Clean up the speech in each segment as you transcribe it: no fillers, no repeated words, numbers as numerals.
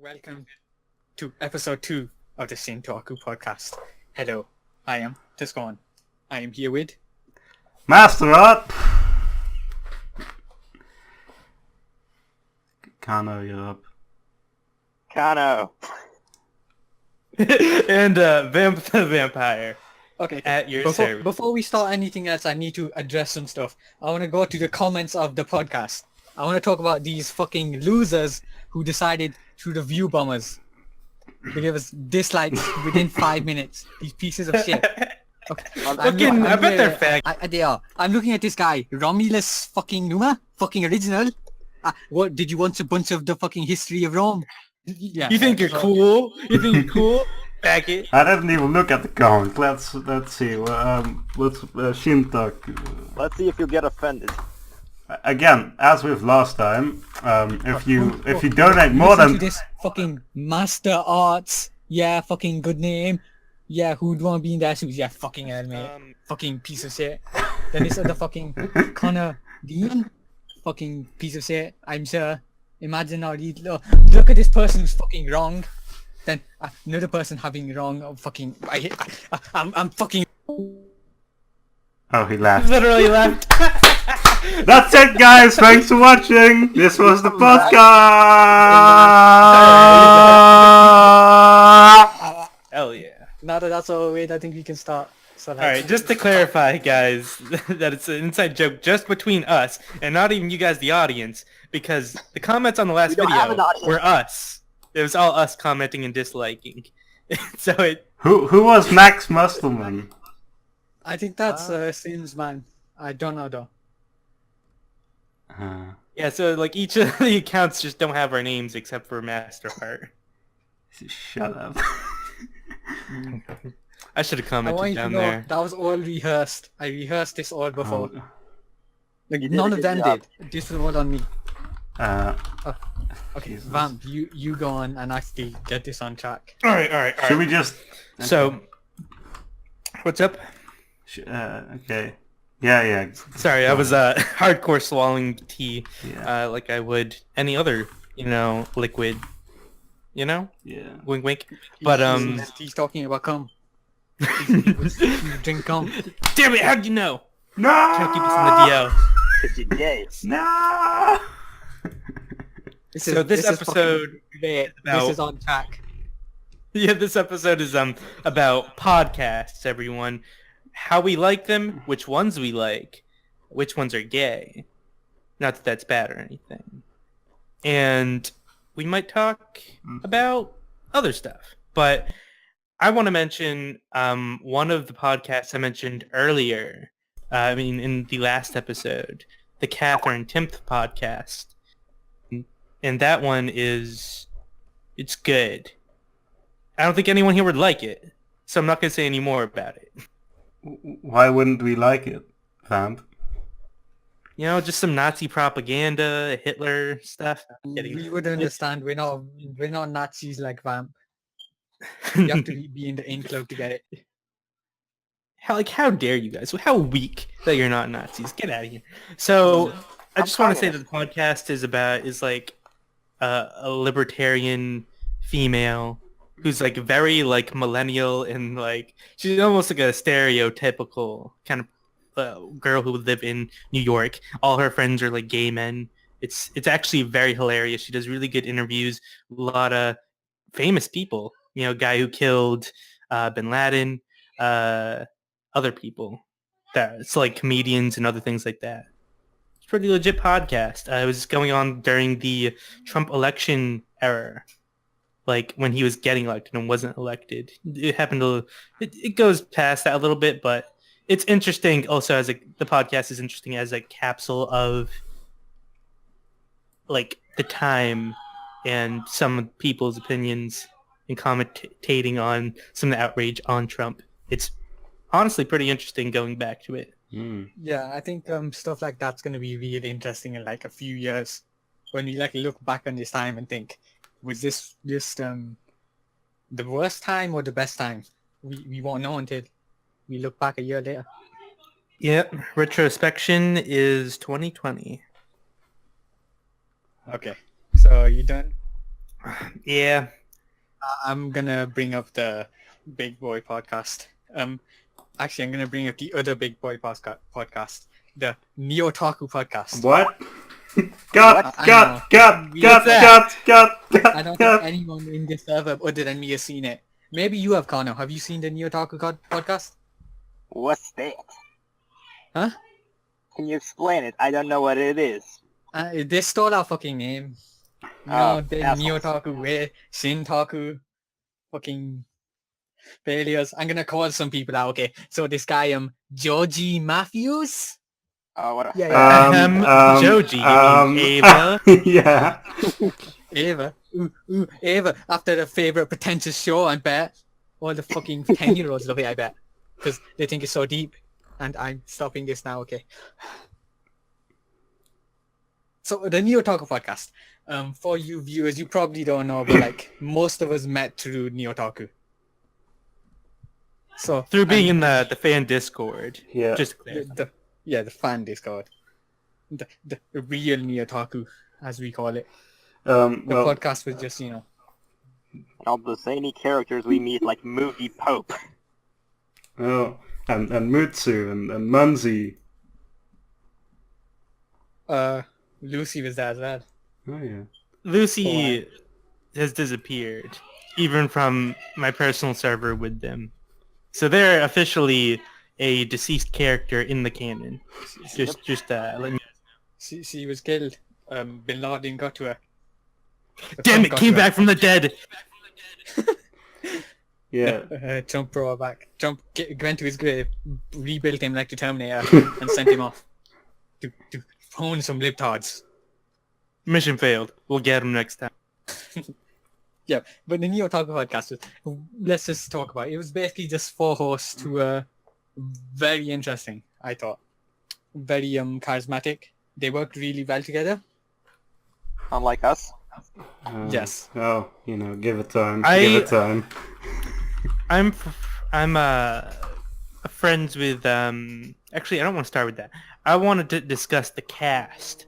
Welcome to episode 2 of the Shintaku podcast. Hello, I am Tiscon. I am here with... Master up! Kano, you're up. Kano. And Vamp the Vampire. Okay, At your service. before we start anything else, I need to address some stuff. I want to go to the comments of the podcast. I want to talk about these fucking losers who decided to the view bombers. They give us dislikes within 5 minutes. These pieces of shit. Okay. I bet they're fag. They are. I'm looking at this guy, Romulus fucking Numa, fucking original. What, did you want a bunch of the fucking history of Rome? Yeah. You think you're cool? You think you're cool? Back it. I didn't even look at the comments. Let's see. Let's Shintaku. Let's see if you get offended. Again, as with last time, if you donate more Listen than to this fucking Master Arts, yeah, fucking good name, yeah, who'd want to be in their shoes? Yeah, fucking hell, mate, fucking piece of shit. Then this other fucking Connor Dean, fucking piece of shit. I'm sure. Imagine all these. Look at this person who's fucking wrong. Then another person having wrong. Oh, fucking. I'm fucking. oh, he laughed. Literally left. That's it, guys. Thanks for watching. This was the podcast. Hell yeah. Now that that's all, wait, I think we can start. So Alright, just to clarify, guys, that it's an inside joke just between us, and not even you guys, the audience, because the comments on the last don't have an video audience. were us. It was all us commenting and disliking. So it... Who was Max Mustelman? I think that's Sims, man. I don't know though. Yeah, so like each of the accounts just don't have our names except for Master Heart. Shut up. I should have I commented want you to down know there. that was all rehearsed. I rehearsed this all before. Oh, Like, You did none a of good them job. did. This was all on me. Okay, Jesus. Vamp, you go on and actually get this on track. Alright. should we just? So, what's up? Okay. Yeah. Sorry, I was hardcore swallowing tea, Yeah. like I would any other, liquid, Yeah. wink wink. But He's talking about cum. You drink cum. damn it, how'd you know? No. Trying to keep this in the DL. Cause you're gay. No. So this is episode fucking great. about- This is on track. Yeah, this episode is about podcasts, everyone. How we like them, which ones we like, which ones are gay. Not that that's bad or anything. And we might talk about other stuff. But I want to mention one of the podcasts I mentioned earlier, in the last episode, the Catherine Timth podcast. And that one it's good. I don't think anyone here would like it, so I'm not going to say any more about it. Why wouldn't we like it, Vamp? Just some Nazi propaganda, Hitler stuff. I'm kidding. We would understand. We're not Nazis like Vamp. You have to be in the in club to get it. How dare you guys? How weak that you're not Nazis. Get out of here. So, I just want to say that the podcast is like a libertarian female who's like very like millennial and like she's almost like a stereotypical kind of girl who would live in New York. All her friends are like gay men. It's actually very hilarious. She does really good interviews. A lot of famous people. Guy who killed Bin Laden, other people. That's like comedians and other things like that. It's a pretty legit podcast. It was going on during the Trump election era. Like when he was getting elected and wasn't elected. It happened it goes past that a little bit, but it's interesting also the podcast is interesting as a capsule of like the time and some people's opinions and commentating on some of the outrage on Trump. It's honestly pretty interesting going back to it. Yeah, I think stuff like that's gonna be really interesting in like a few years when we like look back on this time and think, was this just the worst time or the best time? We won't know until we look back a year later. Yep, retrospection is 2020. Okay, so you done? Yeah. I'm gonna bring up the Big Boy podcast. Actually, I'm gonna bring up the other Big Boy podcast, the Neo-Taku podcast. What? What? I know. I don't think Cut. anyone in this server other than me has seen it. Maybe you have, Connor. Have you seen the Neo-Taku podcast? What's that? Huh? Can you explain it? I don't know what it is. They stole our fucking name. Oh, The assholes. Neo-Taku, Shintaku, fucking failures. I'm gonna call some people out, okay? So this guy, Georgie Matthews? Oh, what a Joji, you mean Ava? Yeah. Ava. Ava. After the favorite pretentious show, I bet. All the fucking 10-year-olds love it, I bet. Because they think it's so deep. And I'm stopping this now, okay? So the Neo-Taku podcast. For you viewers, you probably don't know, but like most of us met through Neo-Taku. So Through being in the fan Discord. Yeah. Just clear. the fan Discord. The real Neo-Taku, as we call it. Well, The podcast was just, all the zany characters we meet, like Movie Pope. oh, and Mutsu and Munzi. Lucy was there as well. Oh yeah. Lucy has disappeared, even from my personal server with them. So they're officially a deceased character in the canon. Just let me... She was killed. Bin Laden got to her. Damn it! Came back from the dead. Yeah. Trump brought her back. Trump went to his grave, rebuilt him like the Terminator, and sent him off to phone some libtards. Mission failed. We'll get him next time. Yeah, but the Neo-Taku podcast, let's just talk about it. It was basically just 4 hosts who were very interesting, I thought. Very charismatic. They worked really well together. Unlike us. Yes. Oh, give it time. I- Give it time. I'm friends with actually I don't want to start with that. I wanted to discuss the cast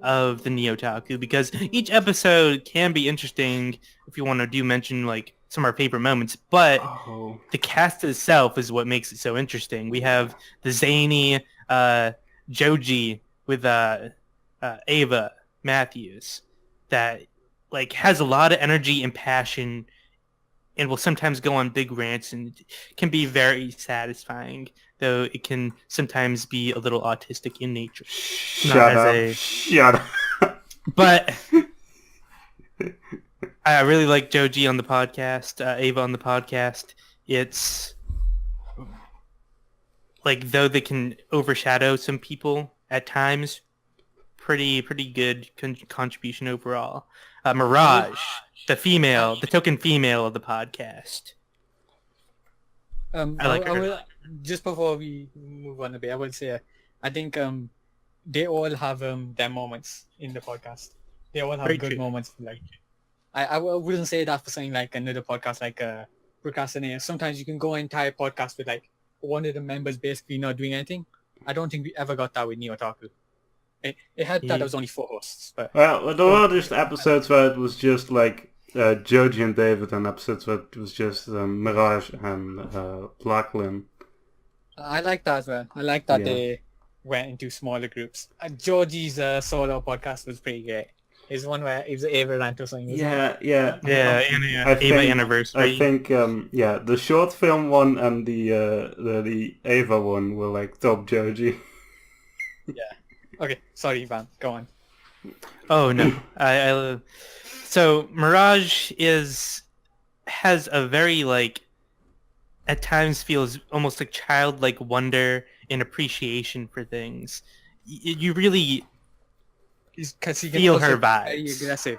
of the Neo-Taku because each episode can be interesting if you want to mention like some of our favorite moments, but Oh. the cast itself is what makes it so interesting. We have the zany Joji with Ava Matthews that like has a lot of energy and passion and will sometimes go on big rants and can be very satisfying, though it can sometimes be a little autistic in nature. Shut up. But I really like Joji on the podcast, Ava on the podcast. It's like, though they can overshadow some people at times, pretty good contribution overall. Mirage, the token female of the podcast. I like her. will, just before we move on a bit, I would say, I think they all have their moments in the podcast. They all have Very good true. moments. Like, I wouldn't say that for something like another podcast like Procrastinator. Sometimes you can go an entire podcast with like one of the members basically not doing anything. I don't think we ever got that with Neo-Taku. It helped that Yeah. there was only 4 hosts. But Well, there were just episodes where it was just like Joji and David, and episodes where it was just Mirage and Lachlan. I like that as well. I like that Yeah. they went into smaller groups. Georgie's solo podcast was pretty great. It's one where it was an Ava rant or something. wasn't it? Yeah. Yeah, I Ava think- anniversary. I think the short film one and the Ava one were like top Joji. Okay, sorry, Ivan. Go on. Oh no, so Mirage has a very like at times feels almost like childlike wonder and appreciation for things. You really Because he Feel also her very vibes. aggressive.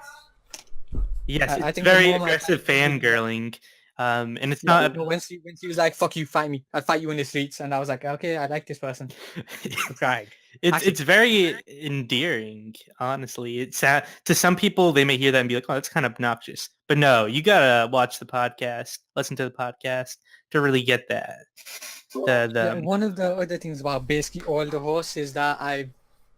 yes, I it's think the very moment- aggressive fangirling, and it's Yeah, not. when she was like, "Fuck you, fight me. I'll fight you in the streets," and I was like, "Okay, I like this person." I cried. It's very endearing, honestly. It's to some people they may hear that and be like, "Oh, that's kind of obnoxious," but no, you gotta watch the podcast, listen to the podcast to really get that. Yeah, one of the other things about basically all the hosts is that I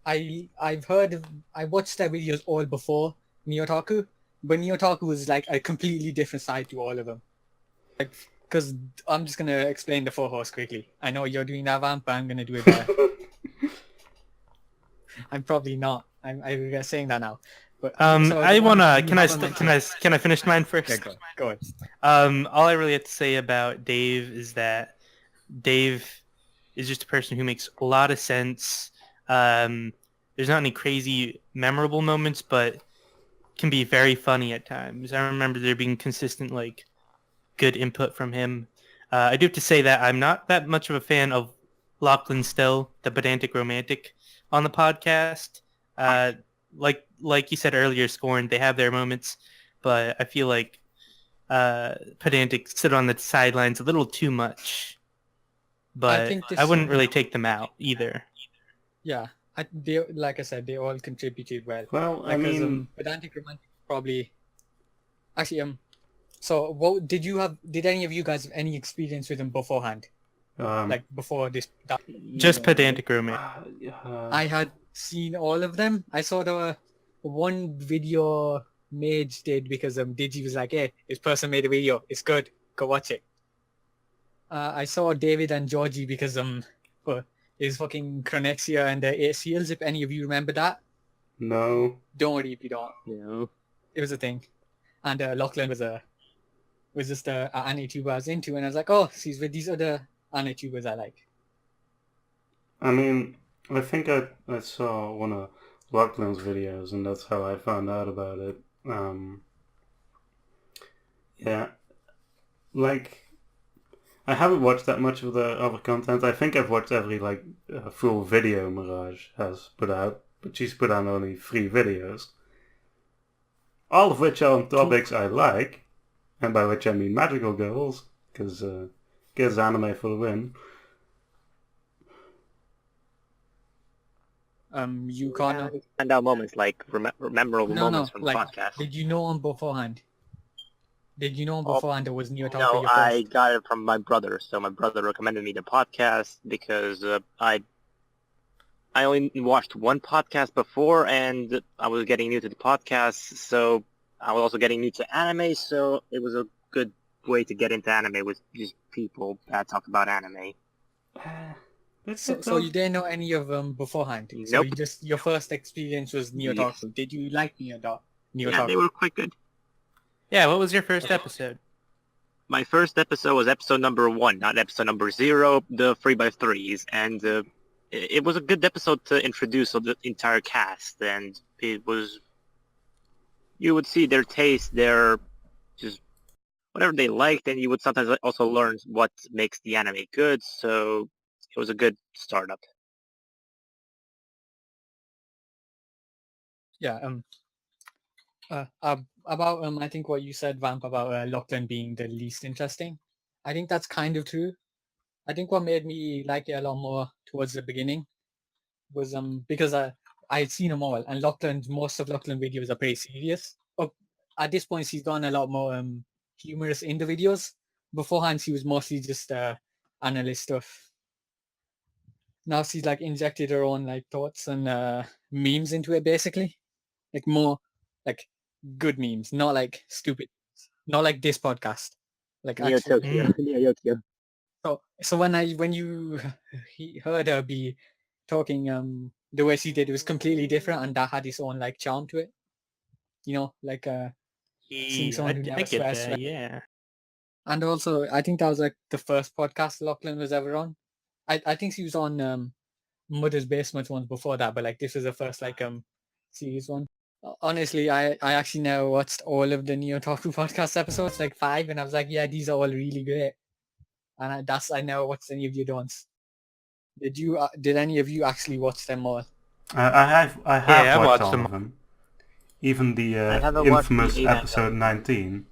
watched their videos all before Neo-Taku, but Neo-Taku was like a completely different side to all of them. Like, because I'm just gonna explain the four horse quickly. I know you're doing that, Vamp, but I'm gonna do it better. I'm probably not. I'm saying that now. But so I wanna. you Can I haven't can I finish mine first? Yeah, go ahead. All I really have to say about Dave is that Dave is just a person who makes a lot of sense. There's not any crazy memorable moments, but can be very funny at times. I remember there being consistent like good input from him. I do have to say that I'm not that much of a fan of Lachlan Still, the pedantic romantic, on the podcast. Like you said earlier, Scorn, they have their moments, but I feel like pedantic sit on the sidelines a little too much. But I wouldn't really take them out either. Yeah, they, like I said, they all contributed well. Well, I Because, mean, pedantic romantic probably. Actually, so what did you have? Did any of you guys have any experience with him beforehand? Like before this? Just pedantic romantic. I had seen all of them. I saw the one video Mage did because Digi was like, "Hey, this person made a video. It's good. Go watch it." I saw David and Georgie because for his fucking Chronexia and the 8 Seals. If any of you remember that, no. don't worry if you don't. No. It was a thing, and Lachlan was just an anime-tuber I was into, and I was like, "Oh, he's with these other anime-tubers I like." I mean, I think I saw one of Lachlan's videos, and that's how I found out about it. Yeah, like, I haven't watched that much of the other content. I think I've watched every, like, full video Mirage has put out, but she's put out only 3 videos. All of which are on topics I like, and by which I mean magical girls, because kids anime for the win. You can't. Stand out moments like memorable moments from the podcast. Did you know him beforehand? Did you know him beforehand? Or was Neo-Taku No, your first? I got it from my brother. So my brother recommended me the podcast because I only watched one podcast before, and I was getting new to the podcast, so I was also getting new to anime. So it was a good way to get into anime with just people that talk about anime. So you didn't know any of them beforehand? Nope. So your first experience was Neo-Taku. Yes. Did you like Neo-Taku? Yeah, they were quite good. Yeah, what was your first episode? My first episode was episode number 1, not episode number 0, the 3x3s, and it was a good episode to introduce the entire cast, and it was, you would see their taste, their just whatever they liked, and you would sometimes also learn what makes the anime good, so it was a good startup. Yeah. About I think what you said, Vamp, about Lachlan being the least interesting. I think that's kind of true. I think what made me like it a lot more towards the beginning was because I had seen them all, and most of Lachlan videos are pretty serious. But at this point, she's gone a lot more humorous in the videos. Beforehand, she was mostly just analyst stuff. Now she's like injected her own like thoughts and memes into it, basically, like more like good memes, not like stupid, not like this podcast, like actual. Neo-Tokyo. So when you heard her be talking the way she did, it was completely different, and that had its own like charm to it. You know, like seeing someone who never swears. Yeah. And also, I think that was like the first podcast Lachlan was ever on. I think she was on Mother's Basement ones before that, but like this was the first like series one. Honestly, I actually now watched all of the Neo-Taku podcast episodes, like 5, and I was like, yeah, these are all really great. And I never watched any of you don'ts. Did any of you actually watch them all? I have watched all of them. Even the infamous episode 19,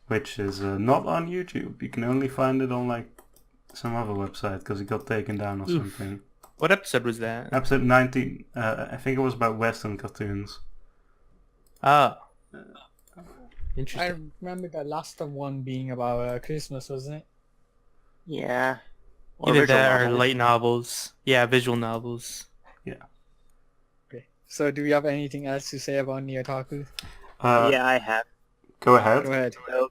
which is not on YouTube. You can only find it on like some other website because it got taken down or something. What episode was that? Episode 19. I think it was about Western cartoons. Ah. I Interesting. remember the last one being about Christmas, wasn't it? Yeah. Either that or light novels. Yeah, visual novels. Yeah. Okay. So do we have anything else to say about Neo-Taku? Yeah, I have. Go ahead. Go ahead. So,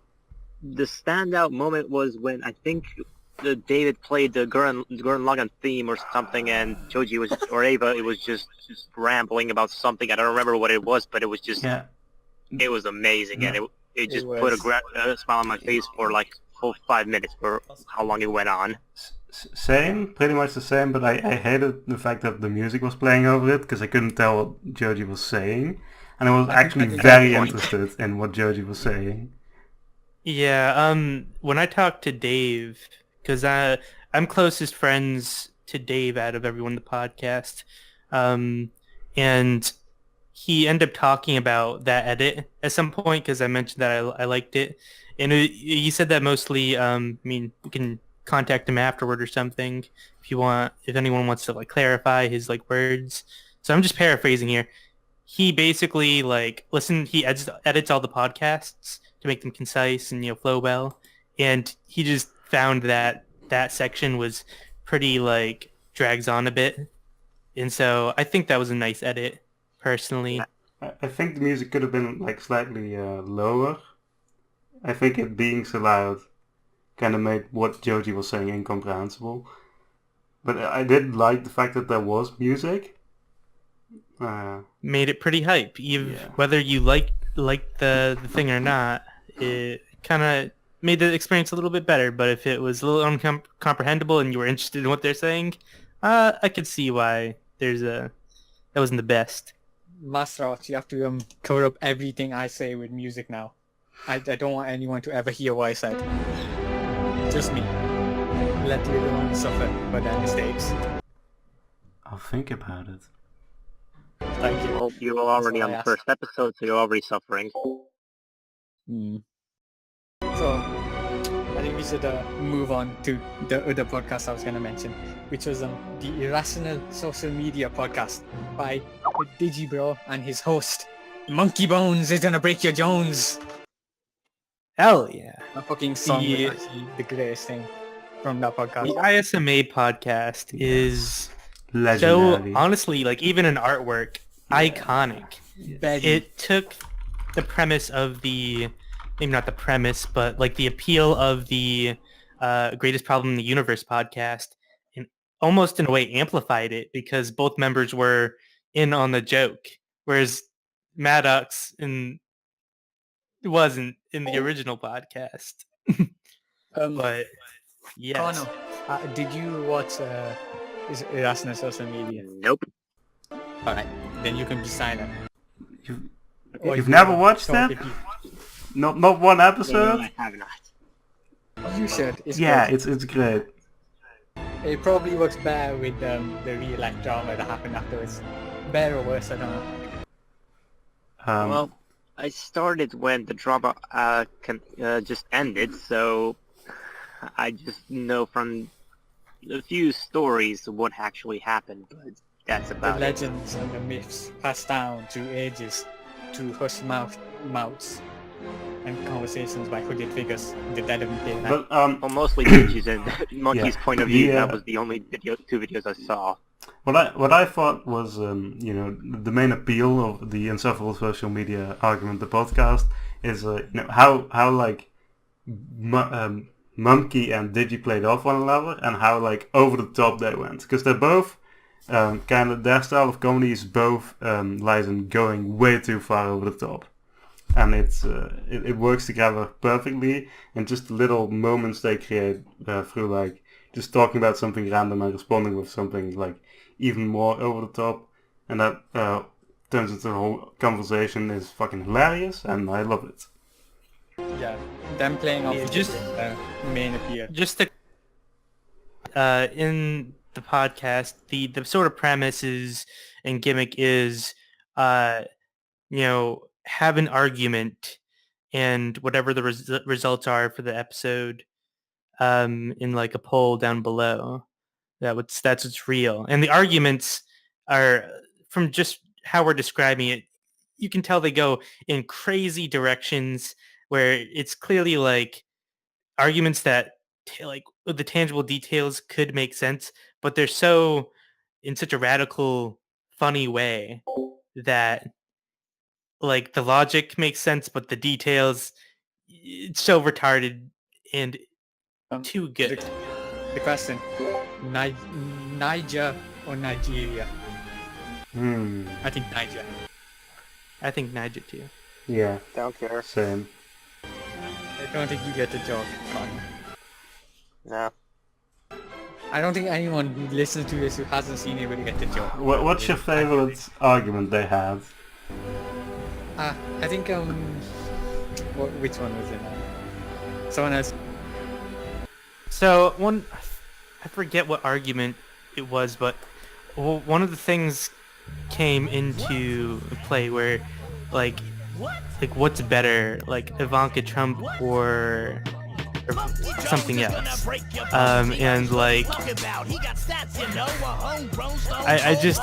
the standout moment was when I think David played the Gurren Lagann theme or something, and Joji was or Ava, it was just rambling about something. I don't remember what it was, but it was just Yeah. it was amazing, and it just It put was. a smile on my face for like full 5 minutes for how long it went on. Same, pretty much the same, but I hated the fact that the music was playing over it because I couldn't tell what Joji was saying, and I was actually think very that's the point. interested in what Joji was saying. Yeah, when I talked to Dave, because I'm closest friends to Dave out of everyone in the podcast, and he ended up talking about that edit at some point because I mentioned that I liked it, and he said that mostly. I mean, you can contact him afterward or something if you want, if anyone wants to like clarify his like words. So I'm just paraphrasing here. He basically like he edits all the podcasts to make them concise and flow well, and he just found that that section was pretty like drags on a bit, and so I think that was a nice edit personally. I think the music could have been like slightly lower. I think it being so loud kind of made what Joji was saying incomprehensible. But I did like the fact that there was music. Made it pretty hype. Whether you like the thing or not, it kind of made the experience a little bit better. But if it was a little uncomprehendable and you were interested in what they're saying, I could see why that wasn't the best. Master Arts, you have to cover up everything I say with music now. I don't want anyone to ever hear what I said. Just me. Let the other one suffer for their mistakes. I'll think about it. Thank you. Well, you were already on the first episode, so you're already suffering. So, I think we should move on to the other podcast I was going to mention, which was the Irrational Social Media Podcast by Digibro and his host, Monkey Bones is gonna break your Jones. Hell yeah. A fucking song was actually the greatest thing from that podcast. The ISMA podcast is Legendary. so, honestly, like even in artwork, iconic. It took the premise of maybe not the premise, but like the appeal of the Greatest Problem in the Universe podcast and almost in a way amplified it because both members were in on the joke, whereas Maddox wasn't in the original podcast. But yes. Connor, did you watch Irrational Social Media? Nope. Alright, then you can be silent. You've never watched that? Not one episode? I have not. You should. It's good. It's great. It probably works better with the real life drama that happened afterwards. Better or worse, I don't know. Well, I started when the drama just ended, so I just know from a few stories what actually happened, but that's about it. The legends and the myths passed down through ages to hushed mouths and conversations by hooded figures in the dead of the day. But, well, mostly Monkey's and Monkey's point of view. That was the only two videos I saw. What I thought was, the main appeal of the Insufferable Social Media Argument, the podcast, is how like Monkey and Digi played off one another, and how like over the top they went, because they're both kind of their style of comedy is both lies in going way too far over the top, and it works together perfectly, and just the little moments they create through like just talking about something random and responding with something like even more over the top, and that turns into a whole conversation is fucking hilarious, and I love it. Yeah, them playing off just main appeal. Just in the podcast, the sort of premises and gimmick is, have an argument, and whatever the results are for the episode, in like a poll down below. That's what's real, and the arguments are from just how we're describing it. You can tell they go in crazy directions where it's clearly like arguments that like the tangible details could make sense, but they're so in such a radical, funny way that like the logic makes sense, but the details, it's so retarded and too good. The question: Niger or Nigeria? I think Niger. I think Niger too. Yeah. Don't care. Same. I don't think you get the joke, Connor. No. I don't think anyone who listens to this who hasn't seen it will get the joke. What's your favorite argument they have? I think which one was it now? Someone else. So I forget what argument it was, but one of the things came into play where, like what's better, like Ivanka Trump or something else, and like I just,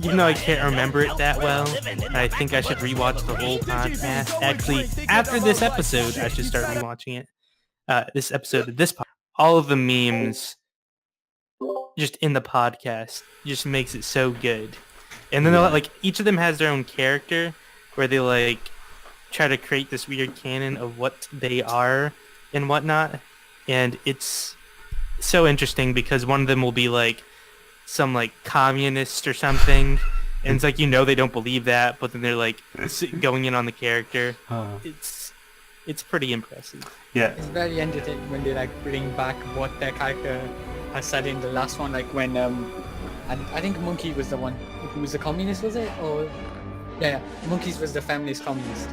even though I can't remember it that well, I think I should rewatch the whole podcast. Actually, after this episode, I should start rewatching it. This episode of this podcast, all of the memes just in the podcast just makes it so good. And then like each of them has their own character where they like try to create this weird canon of what they are and whatnot. And it's so interesting because one of them will be like some like communist or something. And it's like, they don't believe that, but then they're like going in on the character. It's pretty impressive. Yeah. It's very entertaining when they like bring back what their character has said in the last one, like when I think Monkey was the one who was the communist, was it? Or yeah, Monkeys was the feminist communist.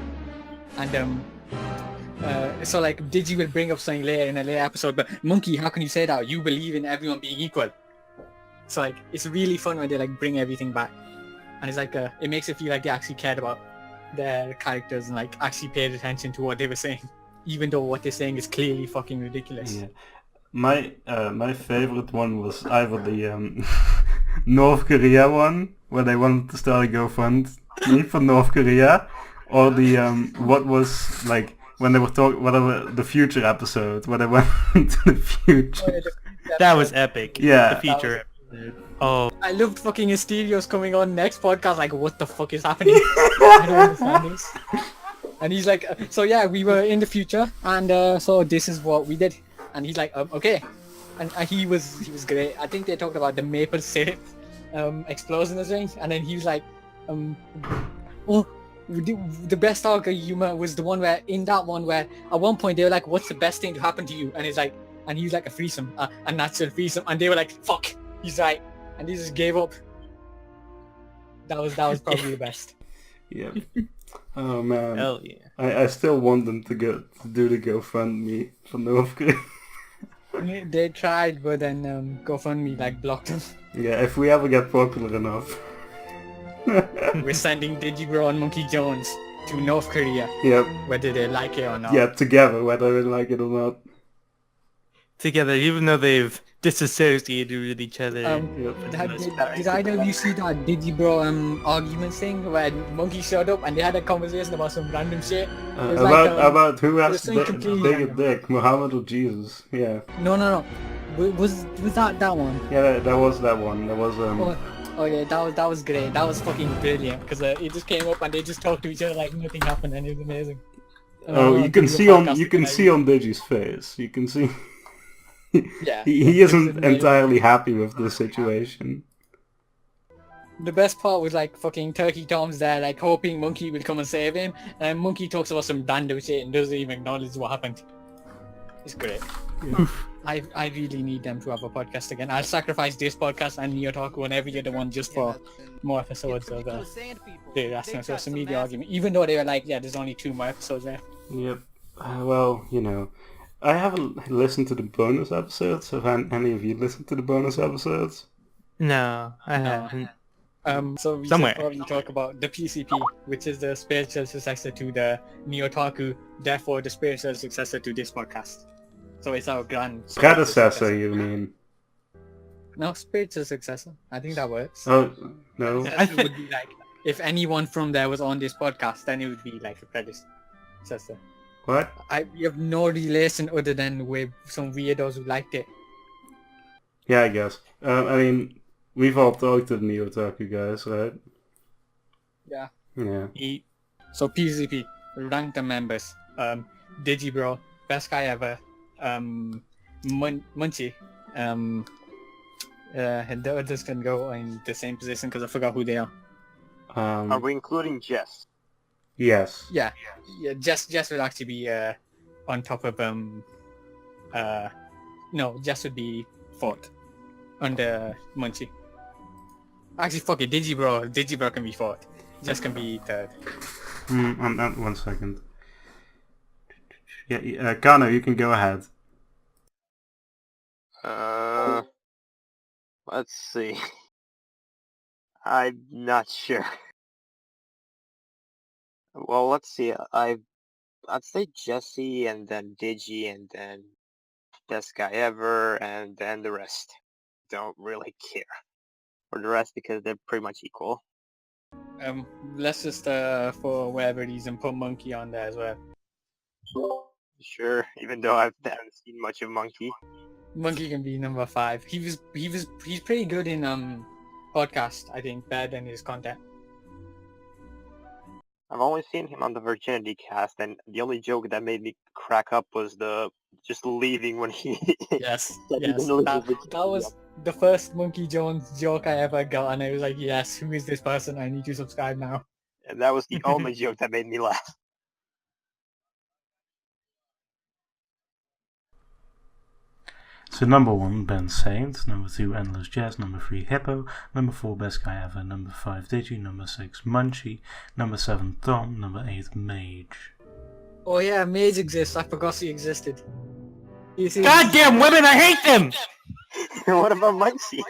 And so like Digi will bring up something later in a later episode, but Monkey, how can you say that? You believe in everyone being equal. So like it's really fun when they like bring everything back, and it's like it makes it feel like they actually cared about their characters and like actually paid attention to what they were saying, even though what they're saying is clearly fucking ridiculous. Yeah. My favorite one was either the North Korea one, where they wanted to start a GoFundMe for North Korea, or the what was like when they were talking, whatever, the future episode where they went into the future. That was epic. Yeah. The future episode. Oh. I loved fucking Asterios coming on next podcast, like, what the fuck is happening? I don't understand this. And he's like, so yeah, we were in the future, and so this is what we did. And he's like, okay. And he was great. I think they talked about the maple syrup explosion or something, and then he was like, the best arc of humor was the one where, in that one where at one point they were like, what's the best thing to happen to you? And he's like, and he was like, a threesome, a natural threesome. And they were like, fuck, he's right. And he just gave up. That was probably the best. Yeah. Oh man. Hell yeah. I still want them to do the GoFundMe for North Korea. They tried, but then GoFundMe like blocked them. Yeah, if we ever get popular enough. We're sending Digibro and Monkey Jones to North Korea. Yep. Whether they like it or not. Yeah, together, whether they like it or not. Together, even though they've disassociated with each other. Did either of you see that Digibro argument thing where Monkey showed up and they had a conversation about some random shit? About who has the bigger random. dick, Muhammad or Jesus? Yeah. No. Was that one? Yeah, that was that one. That was Oh yeah, that was great. That was fucking brilliant because it just came up and they just talked to each other like nothing happened, and it was amazing. You can see on Digi's face. You can see. Yeah. He isn't entirely happy with the situation. The best part was like fucking Turkey Tom's there, like hoping Monkey will come and save him, and Monkey talks about some random shit and doesn't even acknowledge what happened. It's great. Yeah. I really need them to have a podcast again. I'll sacrifice this podcast and Neo Talk and every other one just for more episodes of the Irrational social media argument. Even though they were like, yeah, there's only 2 more episodes left. Yep. Well, I haven't listened to the bonus episodes. Have any of you listened to the bonus episodes? No, I haven't. So we should probably talk about the PCP, which is the spiritual successor to the Neo-Taku, therefore the spiritual successor to this podcast. So it's our grand... Predecessor, you mean? No, spiritual successor. I think that works. Oh, no. It would be like, if anyone from there was on this podcast, then it would be like a predecessor. What? We have no relation other than with some weirdos who liked it. Yeah, I guess. I mean, we've all talked to the Neo-Taku guys, right? Yeah. Yeah. So PCP, rank the members. Digibro, best guy ever. Munchie. And the others can go in the same position because I forgot who they are. Are we including Jess? Yes. Yeah. Jess would actually be on top of no, Jess would be fourth under Munchie. Actually, fuck it, Digibro can be fourth. Jess can be third. 1 second. Yeah, Kano, you can go ahead. Let's see. I'm not sure. Well, let's see. I'd say Jesse, and then Digi, and then best guy ever, and then the rest. Don't really care for the rest because they're pretty much equal. Let's just for whatever reason put Monkey on there as well. Sure, even though I haven't seen much of Monkey. Monkey can be number 5. He's pretty good in podcast, I think, better than his content. I've only seen him on the Virginity cast, and the only joke that made me crack up was the just leaving when he... Yes, that he yes. didn't leave the That was the first Monkey Jones joke I ever got, and I was like, yes, who is this person? I need to subscribe now. And that was the only joke that made me laugh. So number 1, Ben Saint. Number 2, Endless Jazz. Number 3, Hippo. Number 4, Best Guy Ever. Number 5, Digi. Number 6, Munchie. Number 7, Tom. Number 8, Mage. Oh yeah, Mage exists. I forgot he existed. Goddamn women, I hate them! What about Munchie?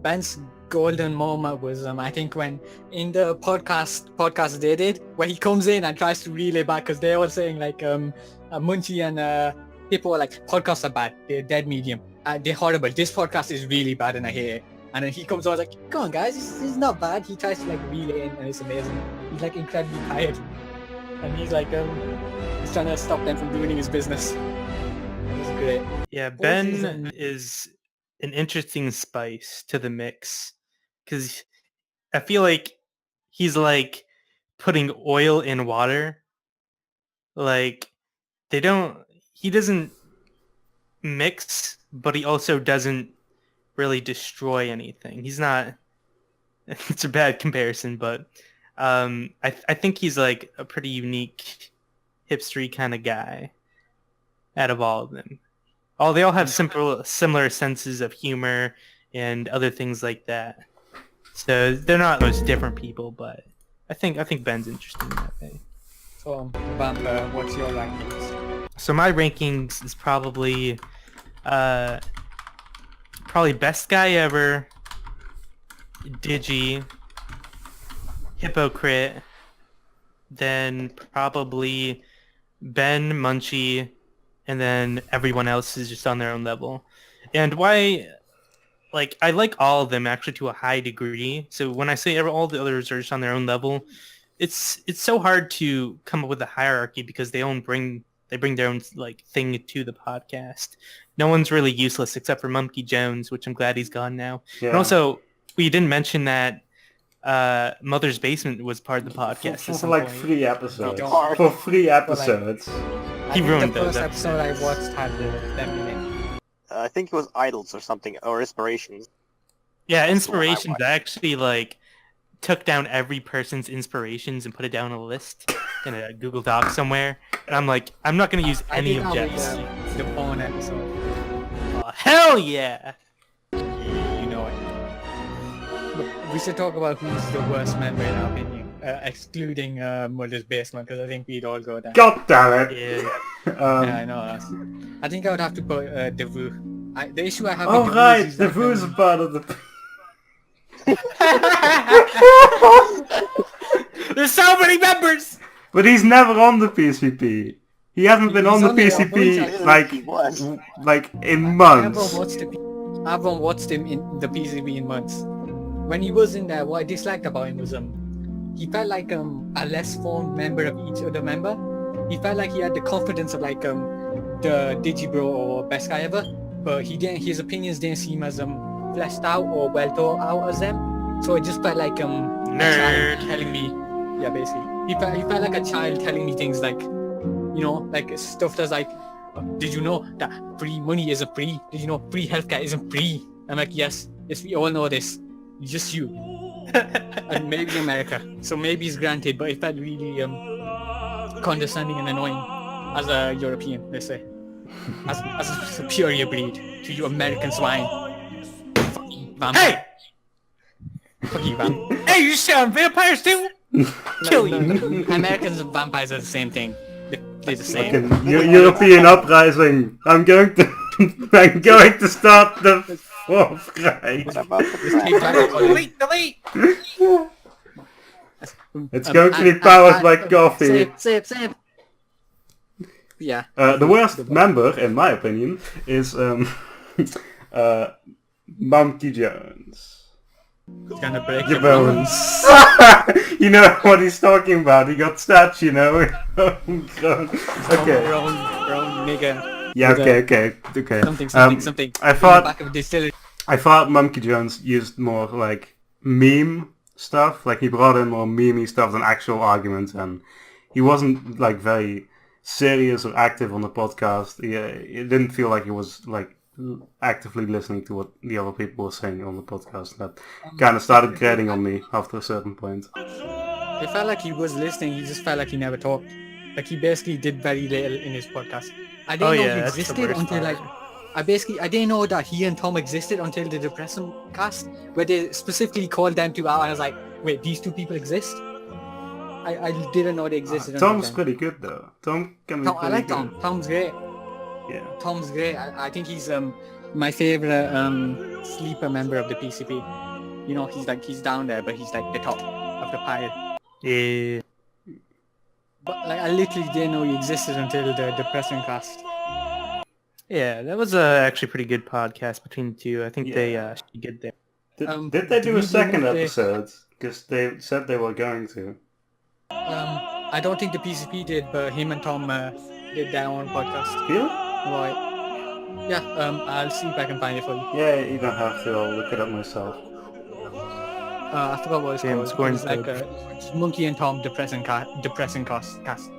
Ben's golden moment was I think when in the podcast they did, where he comes in and tries to relay back because they're all saying like Munchie and people are like, podcasts are bad, they're dead medium, they're horrible, this podcast is really bad and I hate it. And then he comes on like, come on guys, this is not bad. He tries to like relay in and it's amazing. He's like incredibly tired and he's like he's trying to stop them from ruining his business. It's great. Yeah, Ben is an interesting spice to the mix because I feel like he's like putting oil in water. Like he doesn't mix, but he also doesn't really destroy anything. He's not, it's a bad comparison, but I think he's like a pretty unique hipstery kind of guy out of all of them. They all have similar senses of humor and other things like that. So they're not those different people, but I think Ben's interesting in that way. So, Bamber, what's your rankings? So my rankings is probably Best Guy Ever, Digi, Hypocrite, then probably Ben, Munchie, and then everyone else is just on their own level. And why, like, I like all of them actually to a high degree. So when I say all the others are just on their own level, it's so hard to come up with a hierarchy because they bring their own like thing to the podcast. No one's really useless except for Monkey Jones, which I'm glad he's gone now. Yeah. And also, we didn't mention that Mother's Basement was part of the podcast for like 3 episodes. For 3 episodes. He ruined the first those episode I watched had them in it. I think it was Idols or something, or Inspirations. Yeah, Inspirations. I actually like took down every person's inspirations and put it down on a list in a Google Doc somewhere. And I'm like, I'm not going to use any of Jeff's. The porn episode. Oh, hell yeah! You know it. But we should talk about who's the worst member in our opinion, excluding Mother's Basement, because I think we'd all go there. God damn it! Yeah. Yeah, I know. I think I would have to put Devu. The issue I have with Devu right, is Devu is a part of the... There's so many members! But he's never on the PCP. He hasn't been on the PCP like in months. I haven't watched him in the PCP in months. When he was in there, what I disliked about him was he felt like a less formed member of each other member. He felt like he had the confidence of like the Digibro or Best Guy Ever, but he didn't. His opinions didn't seem as fleshed out or well thought out as them. So it just felt like nerd telling me Yeah, basically. He felt like a child telling me things like, you know, like stuff that's like, did you know that free money isn't free? Did you know free healthcare isn't free? I'm like, yes, we all know this. Just you. And maybe America. So maybe it's granted, but it felt really condescending and annoying as a European, let's say. As a superior breed to you American swine. Fucking vampire. Hey! Fuck you, Vam. Hey, you sound vampires too? Kill you. Americans and vampires are the same thing. They're the same. Fucking European uprising. I'm going to start the Fourth Reich. Delete. It's going to be powered by coffee. Save. Yeah. The worst member, in my opinion, is Monkey Jones. It's gonna break Your bones. You know what he's talking about. He got stats, you know. Okay. Brown nigga. Yeah. Okay. Something. I thought Monkey Jones used more like meme stuff. Like he brought in more memey stuff than actual arguments, and he wasn't like very serious or active on the podcast. It didn't feel like he was like actively listening to what the other people were saying on the podcast. That kind of started grating on me after a certain point. It felt like he was listening, he just felt like he never talked. Like he basically did very little in his podcast. I didn't know he existed until like... I didn't know that he and Tom existed until the Depression cast, where they specifically called them two out, and I was like, wait, these two people exist? I didn't know they existed. Tom's pretty good though. Tom can be I like Tom. Tom's great. Yeah. Tom's great. I think he's my favorite sleeper member of the PCP. You know, he's down there, but he's like the top of the pile. Yeah. But like I literally didn't know he existed until the Depression cast. Yeah, that was actually a pretty good podcast between the two. I think they should get there. Did they do a second episode? Because they said they were going to. I don't think the PCP did, but him and Tom did their own podcast. Really? Right. Yeah, I'll see if I can find it for you. Yeah, you don't have to. I'll look it up myself. I forgot what it's called. It's like Monkey and Tom Depressing cast.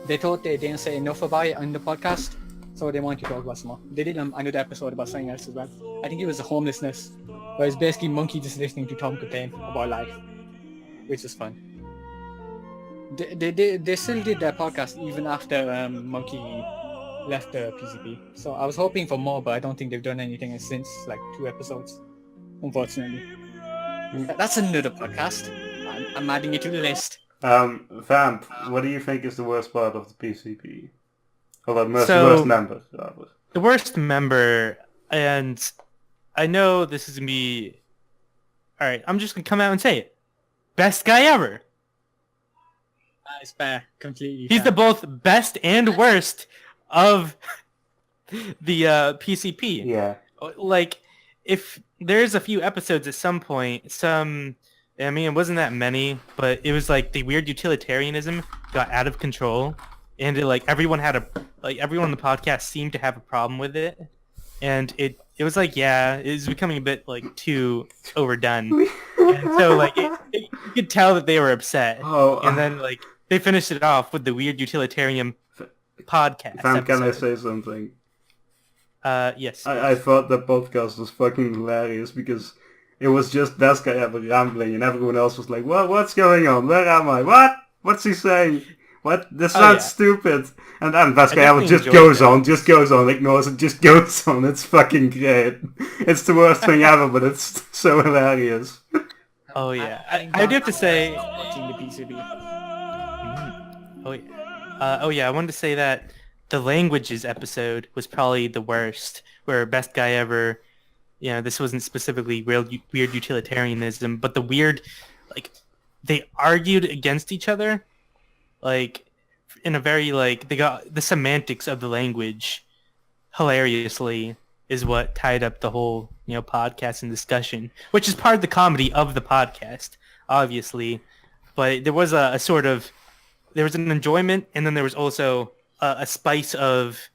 They thought they didn't say enough about it on the podcast, so they wanted to talk about some more. They did another episode about something else as well. I think it was homelessness, where it's basically Monkey just listening to Tom complain about life, which is fun. They still did their podcast even after Monkey left the PCP. So I was hoping for more, but I don't think they've done anything since like 2 episodes, unfortunately. That's another podcast. I'm adding it to the list. Vamp, what do you think is the worst part of the PCP? Or the worst member, rather. The worst member, and I know this is going to be... Alright, I'm just going to come out and say it. Best guy ever. It's fair. Completely He's fair. the both best and worst of the PCP. Yeah. Like, if there's a few episodes at some point, it wasn't that many, but it was like the weird utilitarianism got out of control, and everyone on the podcast seemed to have a problem with it, and it was like, it was becoming a bit like too overdone, and so you could tell that they were upset, and then they finished it off with the weird utilitarian podcast. Can I say something? Yes. I thought the podcast was fucking hilarious because it was just Best Guy Ever rambling and everyone else was like, what's going on? Where am I? What? What's he saying? What? This sounds stupid. And then Best Guy Ever just goes on, ignores it, just goes on. It's fucking great. It's the worst thing ever, but it's so hilarious. Oh yeah. I do have to say... Watching the PCB. Oh yeah, I wanted to say that the languages episode was probably the worst, where Best Guy Ever, this wasn't specifically weird utilitarianism, but the weird, they argued against each other, in a very, they got the semantics of the language hilariously is what tied up the whole, podcast and discussion, which is part of the comedy of the podcast, obviously, but there was a sort of, there was an enjoyment, and then there was also a spice of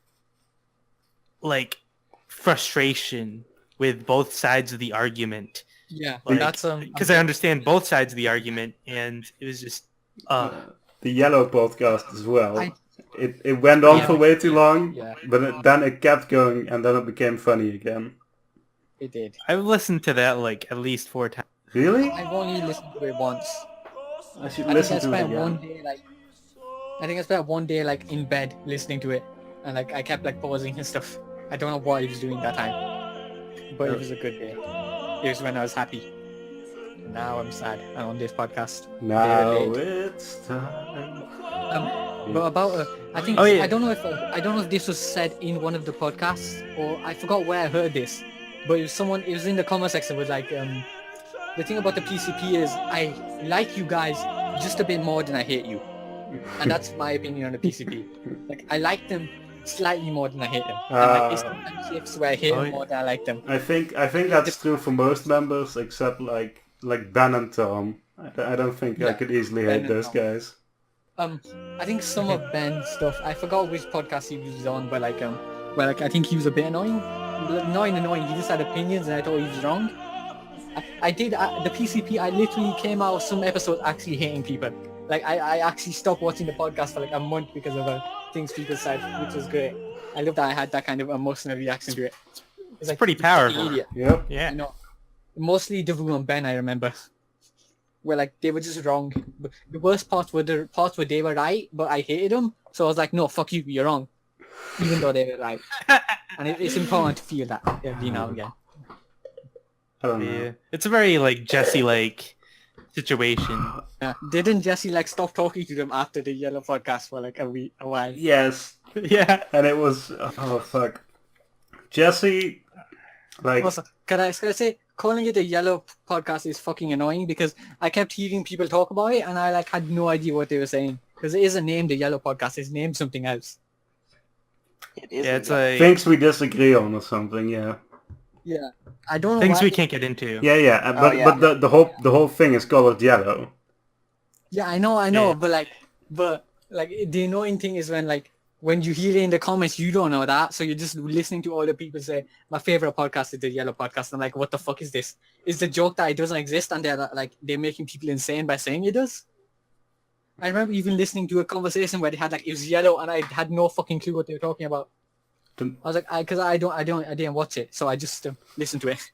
frustration with both sides of the argument, Yeah, Like, that's because I understand both sides of the argument, and it was just The Yellow podcast as well. I- It went on Yeah. for way too long, Yeah. but then it kept going, and then it became funny again. It did. I've listened to that like at least 4 times. Really? I've only listened to it once. I should I listen think I to it spent one again. day one day like in bed listening to it, and like I kept like pausing and stuff. I don't know what I was doing that time, but it was a good day. It was when I was happy. Now I'm sad. I'm on this podcast. Now Late. it's time. But about I think Oh, yeah. I don't know if this was said in one of the podcasts or I forgot where I heard this, but it was in the comment section. Was like the thing about the PCP is I like you guys just a bit more than I hate you, and that's my opinion on the PCP. Like I like them slightly more than I hate them. And like there's sometimes shifts where I hate them more than I like them. I think that's true for most members, except like Ben and Tom. I don't think I could easily Ben hate and those Tom. guys. I think some of Ben's stuff, I forgot which podcast he was on, but like I think he was a bit annoying. Annoying. He just had opinions, and I thought he was wrong. The PCP. I literally came out of some episodes actually hating people. Like I actually stopped watching the podcast for like a month because of things people said, which was great. I love that I had that kind of emotional reaction to it. It's like, pretty "You fucking powerful." idiot." Yep. Yeah. You know, mostly Devu and Ben, I remember. Where like they were just wrong. The worst parts were the parts where they were right, but I hated them. So I was like, no, fuck you, you're wrong. Even though they were right. And it's important to feel that every now and again. I don't know. Yeah. It's a very like Jesse-like situation. Yeah. Didn't Jesse like stop talking to them after the Yellow podcast for like a while? Yes, Yeah. and it was fuck. Jesse, like Also, can I say calling it a Yellow podcast is fucking annoying because I kept hearing people talk about it and I like had no idea what they were saying because it isn't named the Yellow podcast. It's named something else. It is. Yeah, it's like things we disagree on or something. Yeah. Yeah, I don't know things why. we can't get into. Yeah. But the whole thing is colored yellow. Yeah, I know, Yeah. but the annoying thing is when you hear it in the comments, you don't know that, so you're just listening to all the people say, my favorite podcast is the Yellow podcast. I'm like, what the fuck is this? Is the joke that it doesn't exist and they're making people insane by saying it does? I remember even listening to a conversation where they had it was yellow and I had no fucking clue what they were talking about. I was like, because I didn't watch it, so I just listened to it.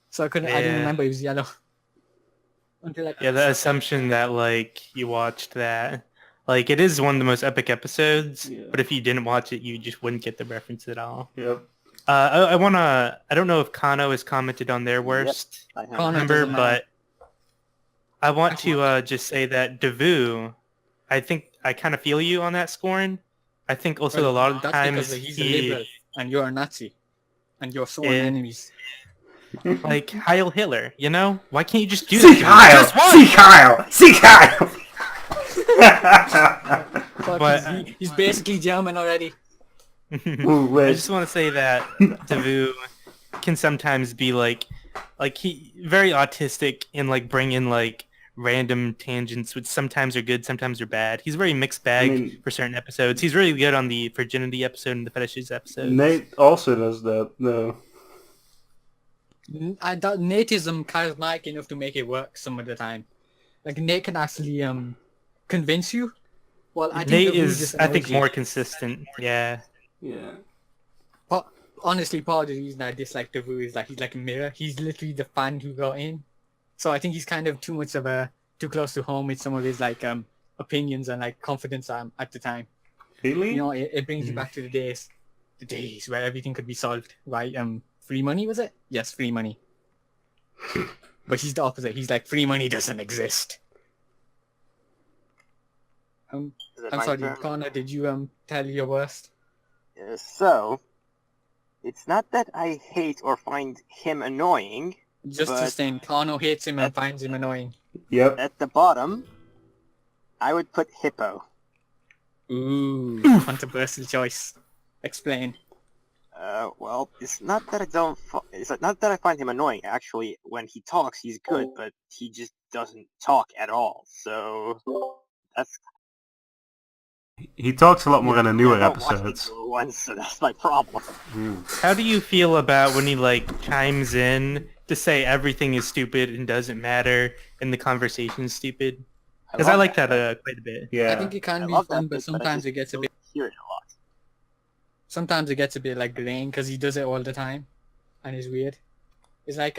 So I didn't remember it was yellow. Until the assumption that like you watched that, like it is one of the most epic episodes, but if you didn't watch it, you just wouldn't get the reference at all. Yep. I don't know if Kano has commented on their worst I have. Kano member, doesn't matter. but I want to just say that Devu, I think I kind of feel you on that scoring. I think also a lot of the that's times because he's a liberal and you're a Nazi and you're sworn Yeah. enemies. like Heil Hitler, you know? Why can't you just do See that? Kyle! Just one! See Kyle! Fuck, But- he's basically German already. Ooh, I wait. just want to say that Devu can sometimes be like he very autistic and like bring in like random tangents, which sometimes are good, sometimes are bad. He's a very mixed bag I mean- for certain episodes. He's really good on the virginity episode and the fetishes episode. Nate also does that, though. Nate is charismatic enough to make it work some of the time. Like Nate can actually convince you. Well, I think Nate Devu is, just I think, annoys you. more consistent. Yeah. Yeah. But honestly, part of the reason I dislike Devu is he's like a mirror. He's literally the fan who got in. So I think he's kind of too close to home with some of his opinions and confidence at the time. Really? You know, it brings you back to the days where everything could be solved by free money, was it? Yes, free money. But he's the opposite. He's like, free money doesn't exist. I'm Is it my sorry, turn? Connor, did you tell your worst? So, it's not that I hate or find him annoying. Just to But- saying, Connor hates him and finds him annoying. Yep. At the bottom, I would put Hippo. Ooh, controversial choice. Explain. Well, it's not that I find him annoying. Actually, when he talks, he's good, but he just doesn't talk at all. So that's He talks a lot more in the newer I don't watch episodes. the newer ones, so that's my problem. How do you feel about when he like chimes in to say everything is stupid and doesn't matter and the conversation's stupid. Because I like that quite a bit. Yeah. I think it can I be love fun, that but bit, sometimes I it gets a don't bit. hear it a lot. Sometimes it gets a bit like grain because he does it all the time, and it's weird. It's like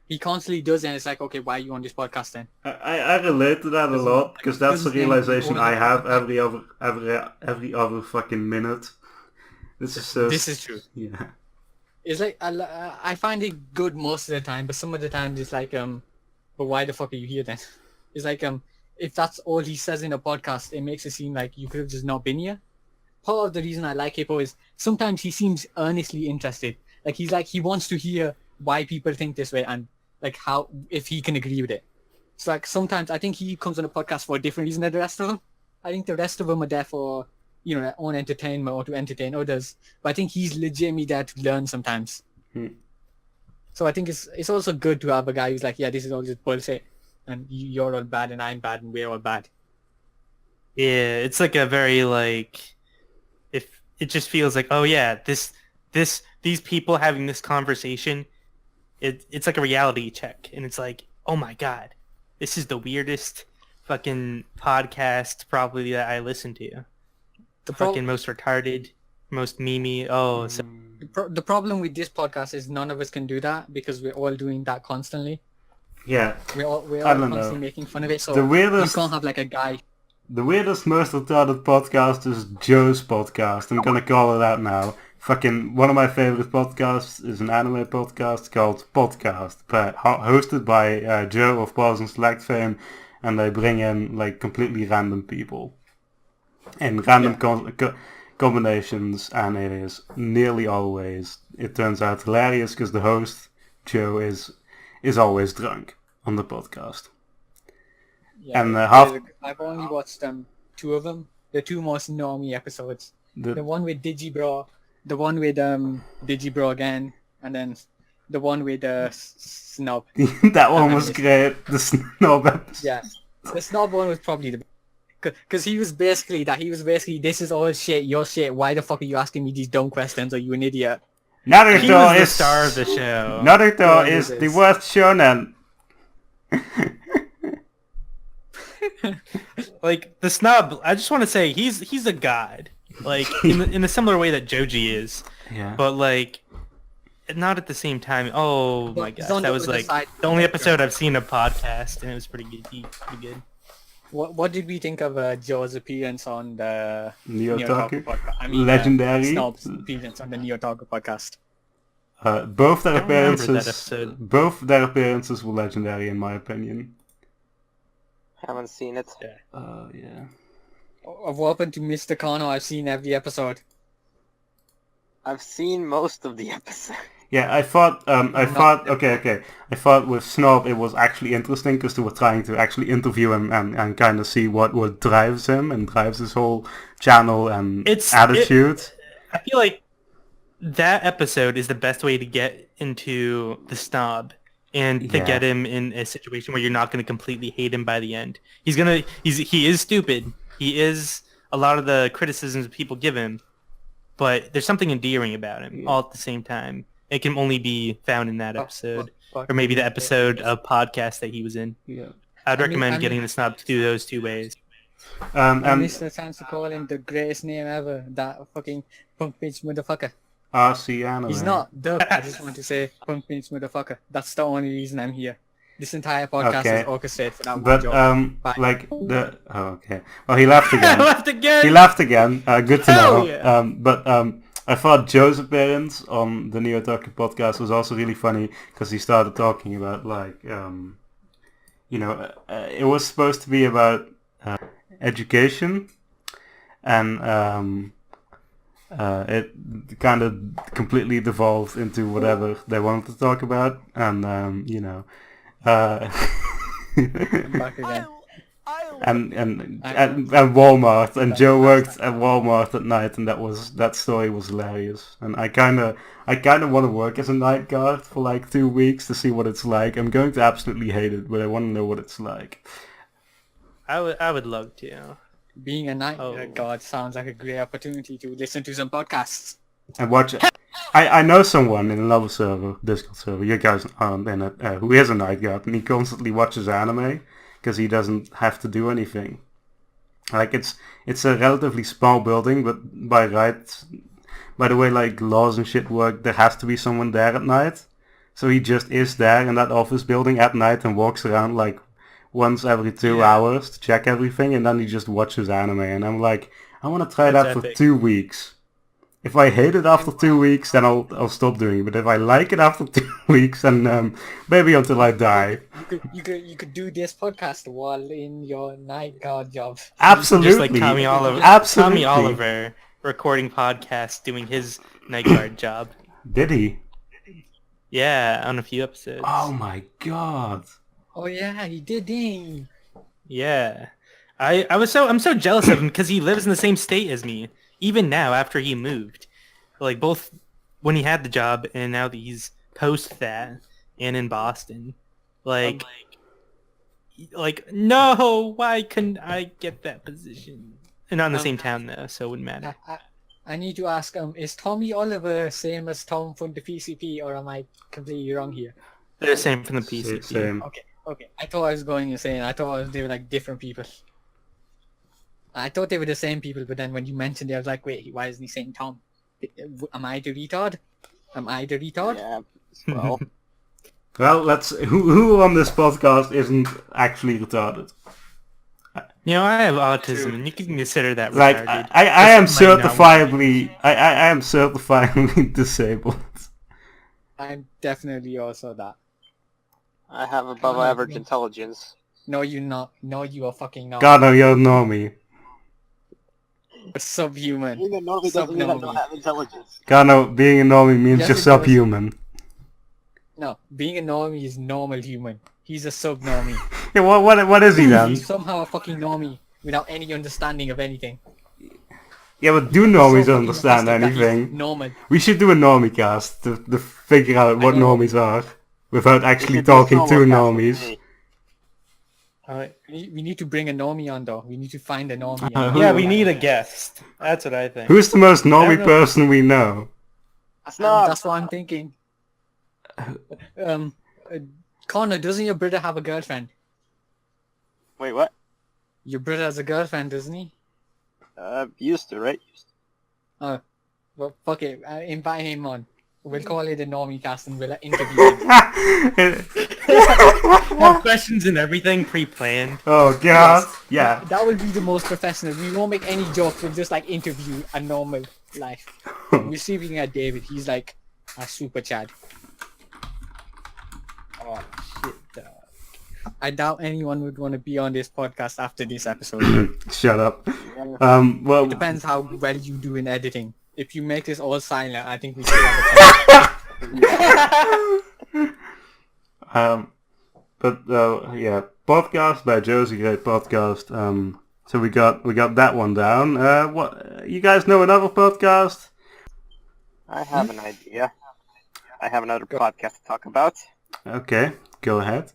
he constantly does it, and it's like, okay, why are you on this podcast then? I relate to that a lot because that's the realization I have every other fucking minute. This is so. This is true. Yeah. It's like I find it good most of the time, but some of the times it's like but why the fuck are you here then? It's like if that's all he says in a podcast, it makes it seem like you could have just not been here. Part of the reason I like Hippo is sometimes he seems earnestly interested. Like he wants to hear why people think this way and like how if he can agree with it. So like sometimes I think he comes on a podcast for a different reason than the rest of them. I think the rest of them are there for their own entertainment or to entertain others. But I think he's legitimately there to learn sometimes. So I think it's also good to have a guy who's like, yeah, this is all just bullshit, and you're all bad and I'm bad and we're all bad. Yeah, it's like a very like, if it just feels like, oh yeah, these people having this conversation, it's like a reality check, and it's like, oh my god, this is the weirdest fucking podcast probably that I listen to. The fucking most retarded, most memey. Oh, so... The problem with this podcast is none of us can do that because we're all doing that constantly. Yeah. We're all constantly making fun of it. So the weirdest, you can't have like a guy. The weirdest, most retarded podcast is Joe's podcast. I'm gonna call it out now. Fucking one of my favorite podcasts is an anime podcast called Podcast, hosted by Joe of Pause and Select fame, and they bring in like completely random people in random combinations, and it is nearly always, it turns out, hilarious because the host Joe is always drunk on the podcast. Yeah, and I've only watched two of them, the two most normie episodes. The one with Digibro, the one with Digibro again, and then the one with Snob. That one was great. The Snob episode. Yeah, the Snob one was probably the. Because he was basically this is all shit, your shit, why the fuck are you asking me these dumb questions, are you an idiot? Naruto he was the star of the show. Naruto is the worst shonen. Like, the Snob, I just want to say, he's a god. Like, in a similar way that Joji is. Yeah. But, like, not at the same time. Oh, my gosh, that was, like, the only episode I've seen of podcast, and it was pretty good. What did we think of Joe's appearance on the Neo-Taku podcast? I mean, legendary Snob's appearance on the Neo-Taku podcast. Both their appearances were legendary in my opinion. Haven't seen it. Yeah. Of what happened to Mr. Kano, I've seen every episode. I've seen most of the episodes. Yeah, I thought I thought with Snob it was actually interesting because they were trying to actually interview him and kind of see what drives him and drives his whole channel and attitude. I feel like that episode is the best way to get into the Snob and to get him in a situation where you're not going to completely hate him by the end. He is stupid. He is a lot of the criticisms people give him, but there's something endearing about him all at the same time. It can only be found in that episode, or maybe the episode of podcast that he was in. Yeah, I'd recommend getting the Snob to do those two ways. I missed the chance to call him the greatest name ever, that fucking punk bitch motherfucker. RC Anime. He's not. I just want to say punk bitch motherfucker. That's the only reason I'm here. This entire podcast is orchestrated for that one job. Okay. Well, he laughed again. He laughed again. Good to know. Yeah. I thought Joe's appearance on the Neo-Taku podcast was also really funny because he started talking about it was supposed to be about education, and it kind of completely devolved into whatever they wanted to talk about, and I'm back again. And Walmart, and Joe worked at Walmart at night, and that story was hilarious. And I kind of want to work as a night guard for like 2 weeks to see what it's like. I'm going to absolutely hate it, but I want to know what it's like. I would love to. Being a night guard sounds like a great opportunity to listen to some podcasts. And watch I know someone in another server, Discord server, you guys aren't in it, who is a night guard, and he constantly watches anime because he doesn't have to do anything. Like it's a relatively small building, but by the way, like laws and shit work, there has to be someone there at night. So he just is there in that office building at night and walks around like once every 2 hours to check everything, and then he just watches anime. And I'm like, I want to try That's that for epic. 2 weeks. If I hate it after 2 weeks, then I'll stop doing it. But if I like it after 2 weeks, then maybe until I die. You could do this podcast while in your night guard job. Absolutely. Just like Tommy Oliver. Absolutely. Tommy Oliver recording podcasts, doing his night guard job. Did he? Yeah, on a few episodes. Oh my god. Oh yeah, he did. Dang. Yeah. I'm so jealous of him because he lives in the same state as me. Even now, after he moved. Like, both when he had the job and now that he's post that and in Boston. Like, no, why couldn't I get that position? And not in the same town, though, so it wouldn't matter. I need to ask, is Tommy Oliver same as Tom from the PCP, or am I completely wrong here? They're the same from the PCP. Same. Okay. I thought I was going insane. I thought they were like different people. I thought they were the same people, but then when you mentioned it, I was like, wait, why isn't he saying Tom? Am I the retard? Yeah. Well, Well, who on this podcast isn't actually retarded? You know, I have autism, and you can consider that Like retarded. I am Just might not certifiably I am certifiably disabled. I'm definitely also that. I have above average intelligence. No, you're not. No, you are fucking not. God, no, you don't know me. Subhuman. Being a normie doesn't mean I don't have intelligence. God, no, being a normie means Yes, you're it does. subhuman. No, being a normie is normal human. He's a sub-normie. Yeah, what is he then? He's somehow a fucking normie without any understanding of anything. Yeah, but do normies So understand fucking autistic that he's anything? Normal. We should do a normie cast to figure out what I know. normies are without actually should do a talking to solo cast with normies. me. We need to bring a normie on though. We need to find a normie. Yeah, we need a guest. That's what I think. Who's the most normie know. person we know? That's what I'm thinking. Connor, doesn't your brother have a girlfriend? Wait, what? Your brother has a girlfriend, doesn't he? Used to, right? Oh, well, fuck it. Invite him on. We'll call it a normie cast and we'll interview him. Have questions and everything pre-planned. Oh god, yeah. That will be the most professional. We won't make any jokes. We'll just like interview a normal life. We're see if we can get David. He's like a super Chad. Oh shit, dog. I doubt anyone would want to be on this podcast after this episode. Shut up. Well, It depends how well you do in editing. If you make this all silent, I think we should have a chance. but yeah, podcast by Joe's a great podcast. So we got that one down. What you guys know another podcast? I have an idea. I have another podcast to talk about. Okay, go ahead.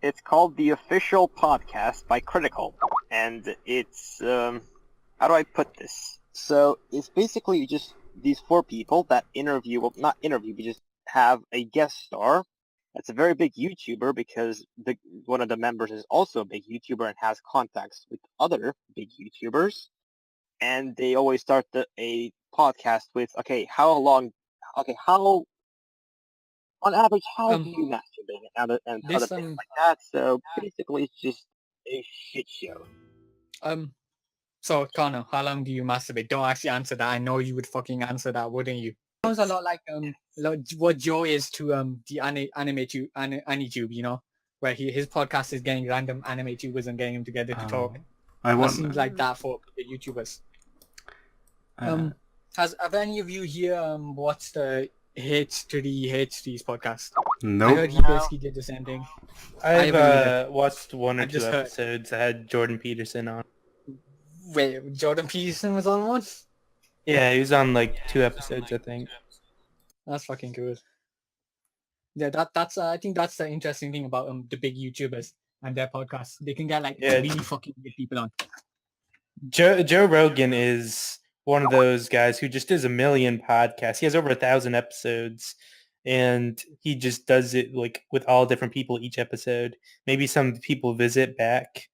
It's called The Official Podcast by Critical. And it's, how do I put this? So, it's basically just these four people that interview, well, not interview, but just have a guest star. That's a very big YouTuber because one of the members is also a big YouTuber and has contacts with other big YouTubers. And they always start a podcast with, on average, how do you masturbate and other things like that? So basically, it's just a shit show. So Connor, how long do you masturbate? Don't actually answer that. I know you would fucking answer that, wouldn't you? Sounds a lot like what Joe is to the AniTube, you know, where his podcast is getting random anime tubers and getting them together to talk. That seems like that for the YouTubers. Have any of you here watched the H3's podcast? I Nope. heard he basically did the same thing. I've watched one or two just heard. episodes. I had Jordan Pederson on. Wait, Jordan Peterson was on one? Yeah, he was on like 2 episodes, I think. That's fucking cool. Yeah, that's I think that's the interesting thing about the big YouTubers and their podcasts. They can get like really fucking good people on. Joe Rogan is one of those guys who just does a million podcasts. He has over 1,000 episodes, and he just does it like with all different people each episode. Maybe some people visit back,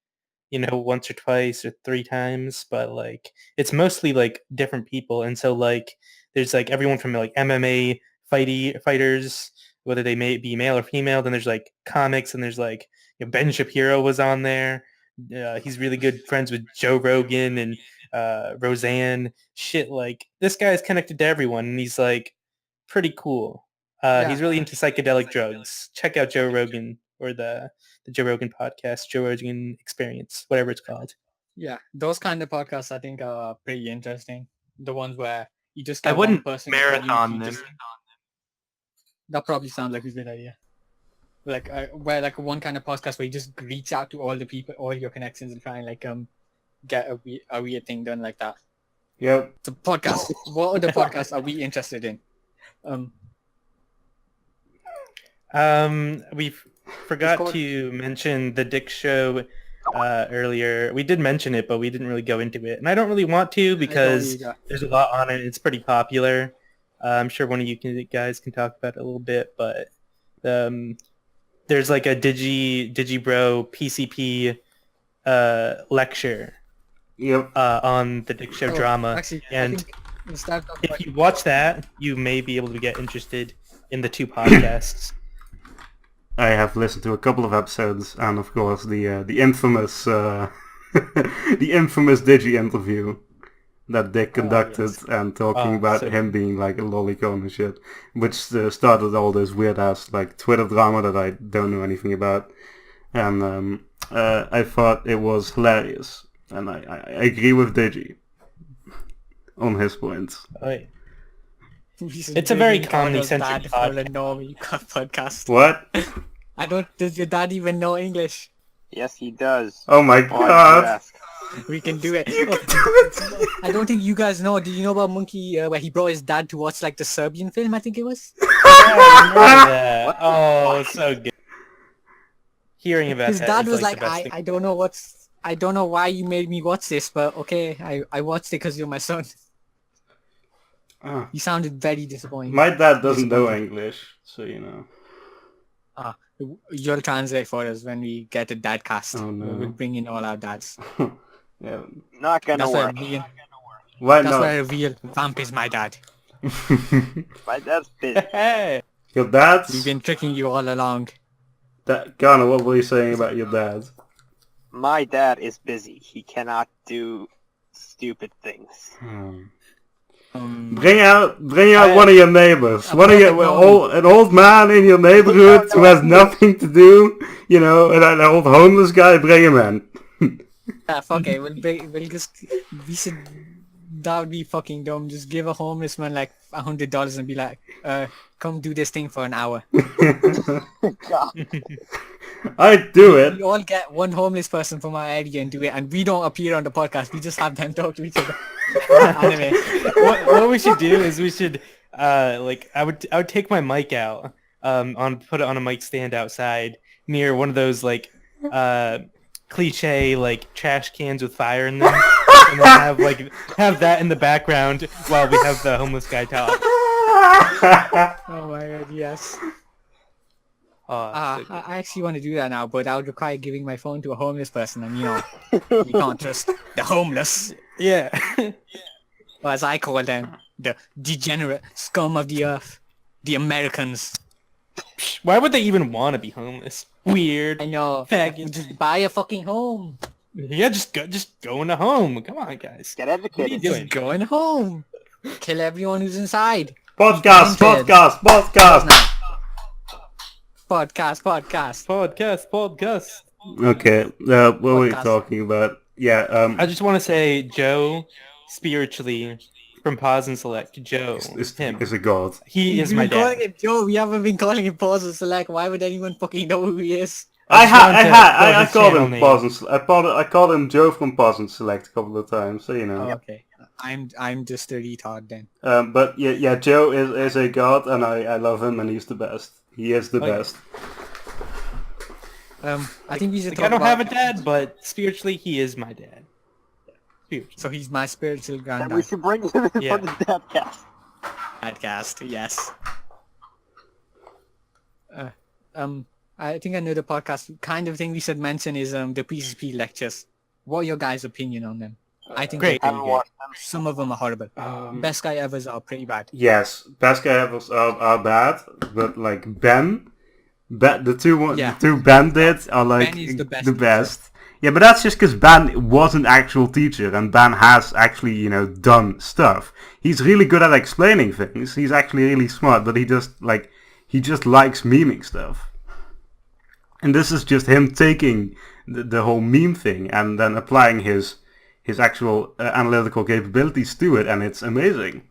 once or twice or 3 times, but like it's mostly like different people. And so like there's like everyone from like MMA fighters, whether they may be male or female. Then there's like comics, and there's like Ben Shapiro was on there. He's really good friends with Joe Rogan and Roseanne. Shit, like this guy is connected to everyone, and he's like pretty cool. He's really into psychedelic drugs. Check out Joe Rogan or the Joe Rogan podcast, Joe Rogan Experience, whatever it's called. Yeah, those kind of podcasts I think are pretty interesting. The ones where you just I get wouldn't one person marathon them. That probably sounds like a good idea. Like where like one kind of podcast where you just reach out to all the people, all your connections, and try and like get a weird thing done like that. Yep. The podcast. What other podcasts are we interested in? We forgot to mention the Dick Show earlier. We did mention it, but we didn't really go into it, and I don't really want to because there's a lot on it. It's pretty popular. I'm sure one of you guys can talk about it a little bit, but there's like a Digibro PCP lecture. Yep. On the Dick Show drama. Actually, and if you watch that, you may be able to get interested in the 2 podcasts. I have listened to a couple of episodes, and of course the infamous the infamous Digi interview that Dick conducted, and talking about him being like a lolicon and shit, which started all this weird ass like Twitter drama that I don't know anything about, and I thought it was hilarious, and I agree with Digi on his points. Right. It's a very comedy-centric podcast. What? Does your dad even know English? Yes, he does. Oh my god. We can do it. I don't think you guys know. Did you know about Monkey where he brought his dad to watch like the Serbian film, I think it was? Yeah, I remember that. Oh, so good. Hearing about his that. His dad was like, I don't know why you made me watch this, but okay, I watched it because you're my son. He sounded very disappointed. My dad doesn't know English, so you know. You'll translate for us when we get a dad cast. Oh no. We'll bring in all our dads. Yeah. Not gonna work. Why that's not? why I reveal Vamp is my dad. My dad's busy. Hey! Your dad's? We've been tricking you all along. Ghana, what were you saying about your dad? My dad is busy. He cannot do stupid things. Bring out one of your neighbors. An old man in your neighborhood who has nothing to do, an old homeless guy, bring him in. Fuck it, we should, that would be fucking dumb. Just give a homeless man like $100 and be like, come do this thing for an hour. I'd do it. We all get one homeless person from our area and do it, and we don't appear on the podcast. We just have them talk to each other. Anyway, what we should do is we should I would take my mic out, put it on a mic stand outside near one of those like cliche like trash cans with fire in them, and then have that in the background while we have the homeless guy talk. Oh my god, yes. I actually want to do that now, but that would require giving my phone to a homeless person, and you can't trust the homeless. Yeah. Or as I call them, the degenerate scum of the earth, the Americans. Why would they even want to be homeless? Weird. I know. Faggot. Just buy a fucking home. Yeah, just go into home. Come on, guys. Get educated. What are you doing? Just go in home. Kill everyone who's inside. Podcast. Okay, what were we talking about? Yeah, I just want to say Joe, spiritually, from Pause and Select, Joe, him. is a god. He is my dad. Calling him Joe. We haven't been calling him Pause and Select. Why would anyone fucking know who he is? I called him Pause and Select. I called him Joe from Pause and Select a couple of times, so you know. Oh, okay. I'm just a retard then. But yeah, Joe is a god, and I love him, and he's the best. He is the best. I think we should I don't have a dad, but spiritually he is my dad. So he's my spiritual And we granddad. should bring him in Yeah. for the podcast. Podcast, yes. I think another podcast kind of thing we should mention is the PCP lectures. What are your guys' opinion on them? I think Great. they're Haven't pretty good. watched them. Some of them are horrible. Best guy ever's are pretty bad. Yes, best guy evers are bad, but like the two Ben did are like Ben is the best the best. Yeah, but that's just because Ben was an actual teacher, and Ben has actually, done stuff. He's really good at explaining things. He's actually really smart, but he just likes memeing stuff. And this is just him taking the whole meme thing and then applying his actual analytical capabilities to it, and it's amazing.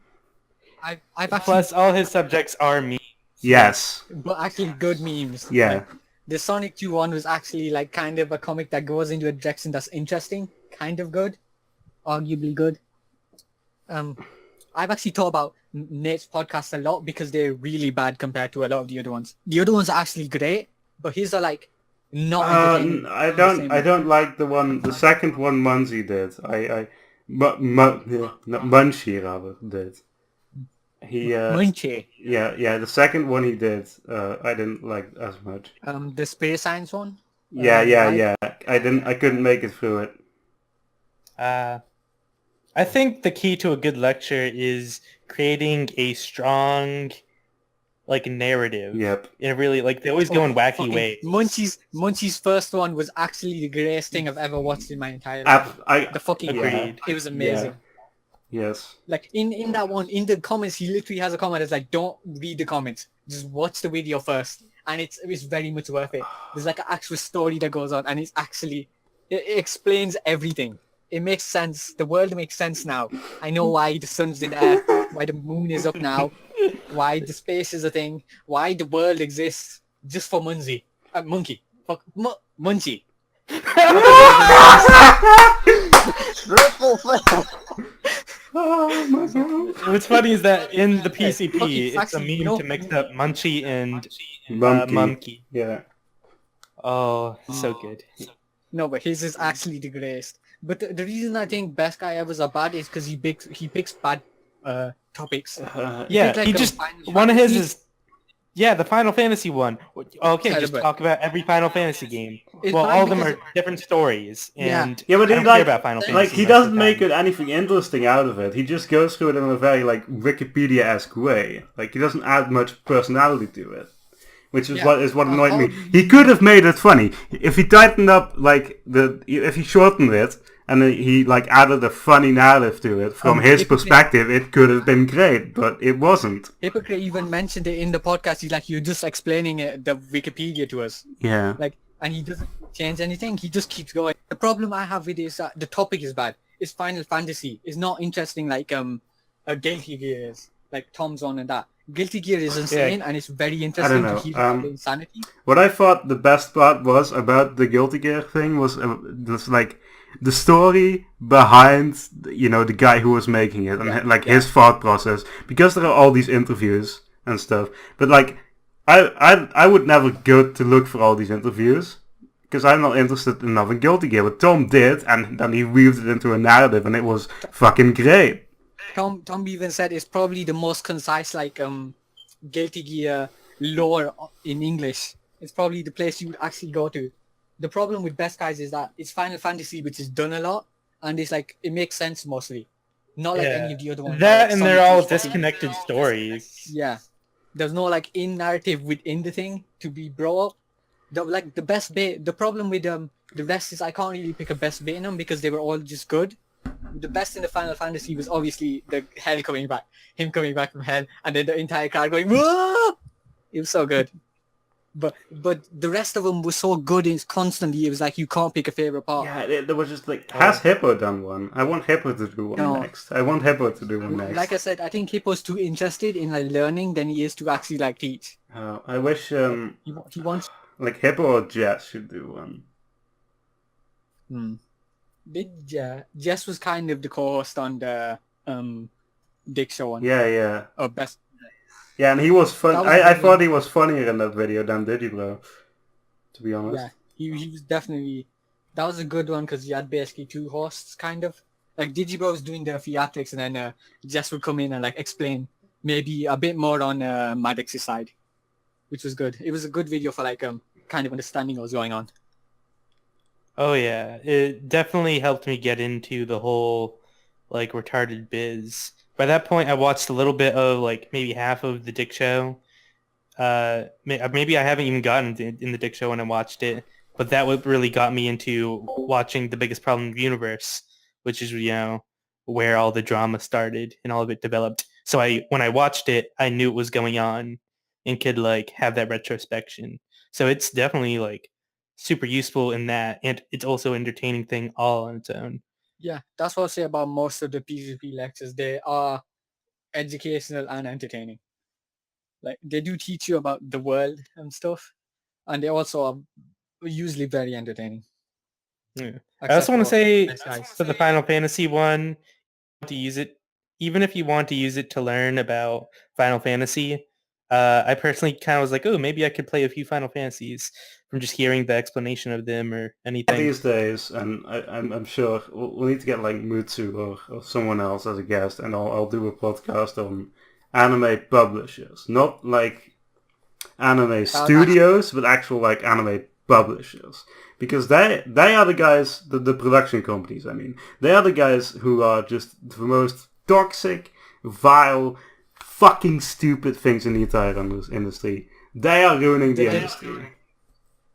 I've actually, Plus, all his subjects are me. Yes. but actually good memes. Yeah. Like, the Sonic 2 one was actually like kind of a comic that goes into a direction that's interesting, kind of good, arguably good. I've actually thought about Nate's podcast a lot because they're really bad compared to a lot of the other ones. The other ones are actually great, but his are like not entertaining. I don't like the second one Munzie did. Munchie rather did. He Munchie. yeah, the second one he did, I didn't like as much. The space science one. Yeah. I couldn't make it through it. I think the key to a good lecture is creating a strong, narrative. Yep. And really, they always go in wacky ways. Munchie's first one was actually the greatest thing I've ever watched in my entire life. The fucking Agreed. It was amazing. Yeah. Yes. Like in that one, in the comments, he literally has a comment that's like, "Don't read the comments, just watch the video first," and it's very much worth it. There's like an actual story that goes on, and it explains everything. It makes sense. The world makes sense now. I know why the sun's in the air, why the moon is up now, why the space is a thing, why the world exists just for Monkey. Munchie. Triple fail. Oh my god. What's funny is that in the PCP, Okay, it's a actually, meme no. to mix up Munchie and Monkey. Mumkey. Yeah. Oh, so good. No, but his is actually the greatest. But the reason I think Best Guy Ever's are bad is because he picks bad topics. Yeah, picked, like, he a just Final one of his Fantasy. is the Final Fantasy one. Okay, Yeah, just but- talk about every Final Fantasy game. It's Well, bad all of them because- are different stories, and Yeah, but I he don't care about Final Fantasy. he most of doesn't the make time. it anything interesting out of it. He just goes through it in a very Wikipedia-esque way. He doesn't add much personality to it, which is what annoyed me. He could have made it funny if he tightened up if he shortened it and he added a funny narrative to it from his perspective. It could have been great, but it wasn't. Hypocrite even mentioned it in the podcast. He's like, "You're just explaining the Wikipedia to us." Yeah. And he doesn't change anything. He just keeps going. The problem I have with it is that the topic is bad. It's Final Fantasy. It's not interesting like a Guilty Gear is, like Tom's on and that. Guilty Gear is insane and it's very interesting know. to hear about the insanity. What I thought the best part was about the Guilty Gear thing was the story behind the guy who was making it and his thought process, because there are all these interviews and stuff. But I would never go to look for all these interviews because I'm not interested enough in Guilty Gear. But Tom did, and then he weaved it into a narrative, and it was fucking great. Tom even said it's probably the most concise Guilty Gear lore in English. It's probably the place you would actually go to. The problem with Best Guys is that it's Final Fantasy, which is done a lot, and it's it makes sense mostly. Not like any of the other ones. That and they're all Sonic is fucking- disconnected stories. Yeah. There's no in narrative within the thing to be brought up. The best bit, the problem with the rest is I can't really pick a best bit in them because they were all just good. The best in the Final Fantasy was obviously the hell coming back. Him coming back from hell and then the entire crowd going, "Whoa!" It was so good. But the rest of them were so good constantly, it was you can't pick a favorite part. Yeah, there was just has Hippo done one? I want Hippo to do one next. I want Hippo to do one next. Like I said, I think Hippo's too interested in learning than he is to actually teach. I wish He wants... Hippo or Jess should do one. Jess was kind of the co-host on the Dick Show one. Yeah. Or best. Yeah, and he was fun. That was I really- thought he was funnier in that video than Digibro, to be honest. Yeah, he was definitely... That was a good one because you had basically two hosts, kind of. Like Digibro was doing the theatrics, and then Jess would come in and like explain maybe a bit more on Maddox's side, which was good. It was a good video for like kind of understanding what was going on. Oh yeah, it definitely helped me get into the whole like retarded biz. By that point, I watched a little bit of like maybe half of the Dick Show. Maybe I haven't even gotten in the Dick Show when I watched it, but that what really got me into watching The Biggest Problem in the Universe, which is where all the drama started and all of it developed. So when I watched it, I knew it was going on and could like have that retrospection. So it's definitely like super useful in that, and it's also an entertaining thing all on its own. Yeah, that's what I say about most of the PvP lectures. They are educational and entertaining. Like they do teach you about the world and stuff, and they also are usually very entertaining. Yeah. I also want to say for the Final Fantasy one, to use it, even if you want to use it to learn about Final Fantasy, I personally kind of was like, oh, maybe I could play a few Final Fantasies from just hearing the explanation of them or anything. These days, and I'm sure we'll need to get like Mutsu or someone else as a guest, and I'll do a podcast on anime publishers, not like anime studios, but actual like anime publishers, because they are the guys, the production companies. I mean, they are the guys who are just the most toxic, vile, fucking stupid things in the entire industry. They are ruining the industry.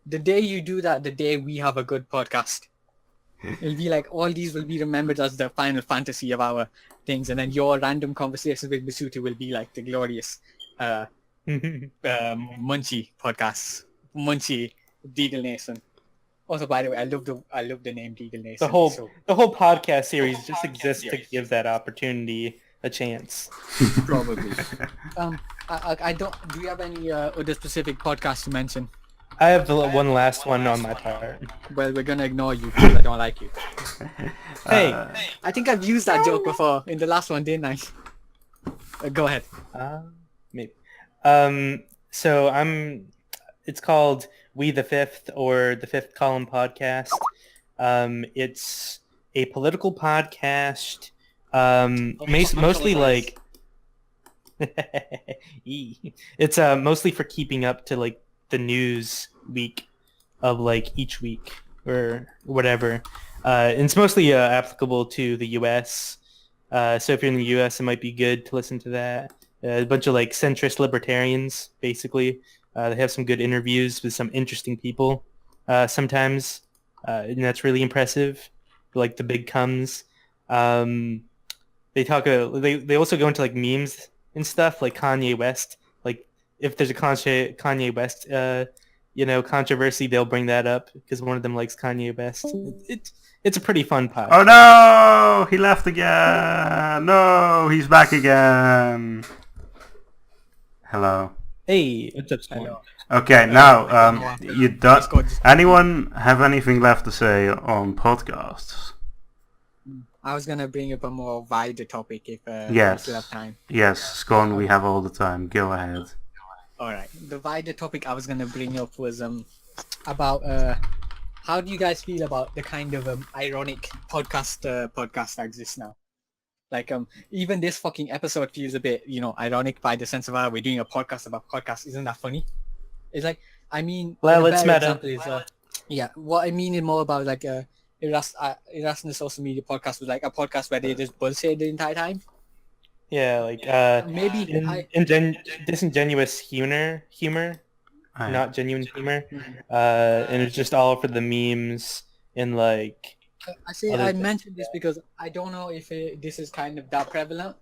The day you do that, the day we have a good podcast. It'll be like all these will be remembered as the Final Fantasy of our things, and then your random conversations with Masuta will be like the glorious Munchie podcasts. Munchie, Deagle Nation. Also, by the way, I love the name Deagle Nation. The whole podcast series just exists to give that opportunity a chance. Probably. I don't. Do you have any other specific podcasts to mention? I have one last one on my part. Well, we're gonna ignore you because I don't like you. Hey, I think I've used that joke before in the last one, didn't I? Go ahead. Maybe. So it's called We the Fifth, or the Fifth Column Podcast. It's a political podcast. Mostly like it's mostly for keeping up to like the news week of like each week or whatever. And it's mostly applicable to the US. So if you're in the US, it might be good to listen to that. A bunch of like centrist libertarians, basically. They have some good interviews with some interesting people sometimes, and that's really impressive. Like the big comes. They talk. They also go into like memes and stuff, like Kanye West. Like if there's a Kanye West, controversy, they'll bring that up because one of them likes Kanye West. It's a pretty fun podcast. Oh no! He left again. No, he's back again. Hello. Hey, what's up, Spawn? Okay, now you don't. Anyone have anything left to say on podcasts? I was gonna bring up a more wider topic if yes. we still have time. Yes, Scone, we have all the time. Go ahead. All right. The wider topic I was gonna bring up was about how do you guys feel about the kind of ironic podcast that exists now? Like even this fucking episode feels a bit ironic by the sense of we're doing a podcast about podcasts. Isn't that funny? It's like, I mean, well, it's meta. What I mean is more about like Irrational social media podcast was like a podcast where they just bullshit the entire time. Yeah, like maybe disingenuous humor, not genuine humor, and it's just all for the memes and like. I mentioned this because I don't know if this is kind of that prevalent,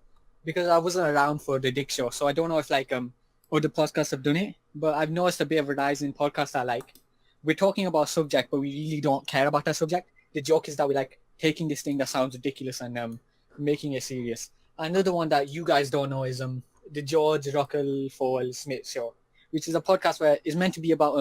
because I wasn't around for the Dick Show, so I don't know if like other podcasts have done it. But I've noticed a bit of a rise in podcasts that like we're talking about a subject, but we really don't care about that subject. The joke is that we're like taking this thing that sounds ridiculous and making it serious. Another one that you guys don't know is the George Ruckle Smith Show, which is a podcast where it's meant to be about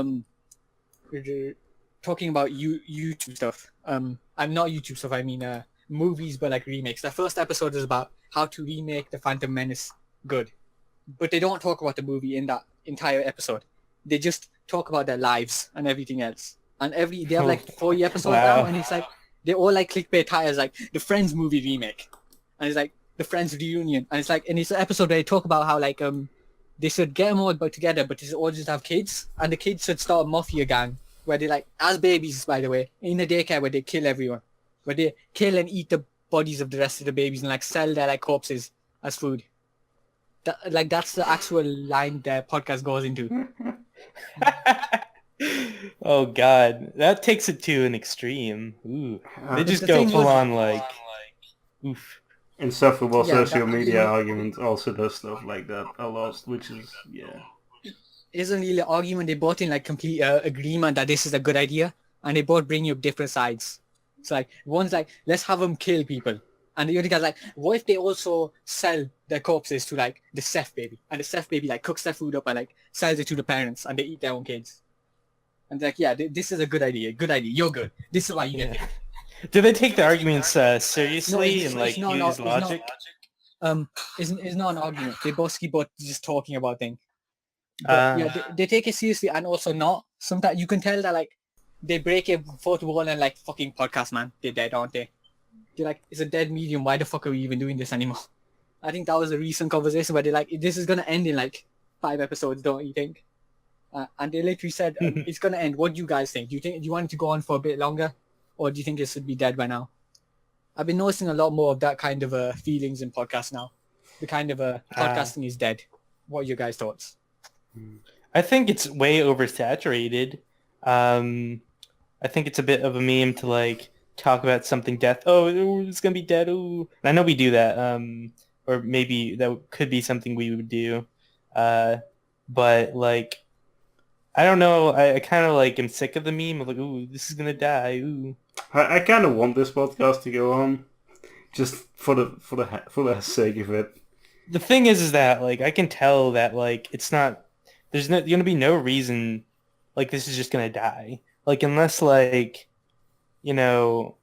talking about YouTube stuff. I'm not YouTube stuff. I mean movies, but like remakes. The first episode is about how to remake The Phantom Menace good, but they don't talk about the movie in that entire episode. They just talk about their lives and everything else. And they have like 40 episodes now, and it's like they all like clickbait titles like the Friends movie remake, and it's like the Friends reunion, and it's like, and it's an episode where they talk about how like they should get them all back together, but they should all just have kids, and the kids should start a mafia gang where they like, as babies, by the way, in the daycare where they kill everyone, where they kill and eat the bodies of the rest of the babies and like sell their like corpses as food. That's the actual line their podcast goes into. Oh God, that takes it to an extreme. Ooh, they just The go thing full was- on like, oof. Insufferable Yeah, social that media argument- argument also does stuff like that a lot, which is, yeah. It isn't really an argument. They both in like complete agreement that this is a good idea, and they both bring you up different sides. So like one's like, let's have them kill people, and the other guy's like, what if they also sell their corpses to like the Seth baby, and the Seth baby like cooks their food up and like sells it to the parents, and they eat their own kids. And like, yeah, this is a good idea. Good idea. You're good. This is why you get it. Do they take the arguments seriously and like not- use logic? It's not an argument. They both just talking about things. But yeah, they take it seriously and also not. Sometimes you can tell that like they break a fourth wall and like, fucking podcast, man. They're dead, aren't they? They're like, it's a dead medium. Why the fuck are we even doing this anymore? I think that was a recent conversation where they're like, this is gonna end in like 5 episodes, don't you think? And they literally said it's gonna end. What do you guys think? Do you want it to go on for a bit longer, or do you think it should be dead by now? I've been noticing a lot more of that kind of feelings in podcasts now. The kind of podcasting is dead. What are your guys' thoughts? I think it's way oversaturated. I think it's a bit of a meme to like talk about something death. Oh, it's gonna be dead. Ooh. And I know we do that. Or maybe that could be something we would do. But like, I don't know. I kind of like am sick of the meme of like, ooh, this is gonna die. Ooh. I kind of want this podcast to go on, just for the sake of it. The thing is that like I can tell that like it's not. There's gonna be no reason like this is just gonna die. Like unless like, you know,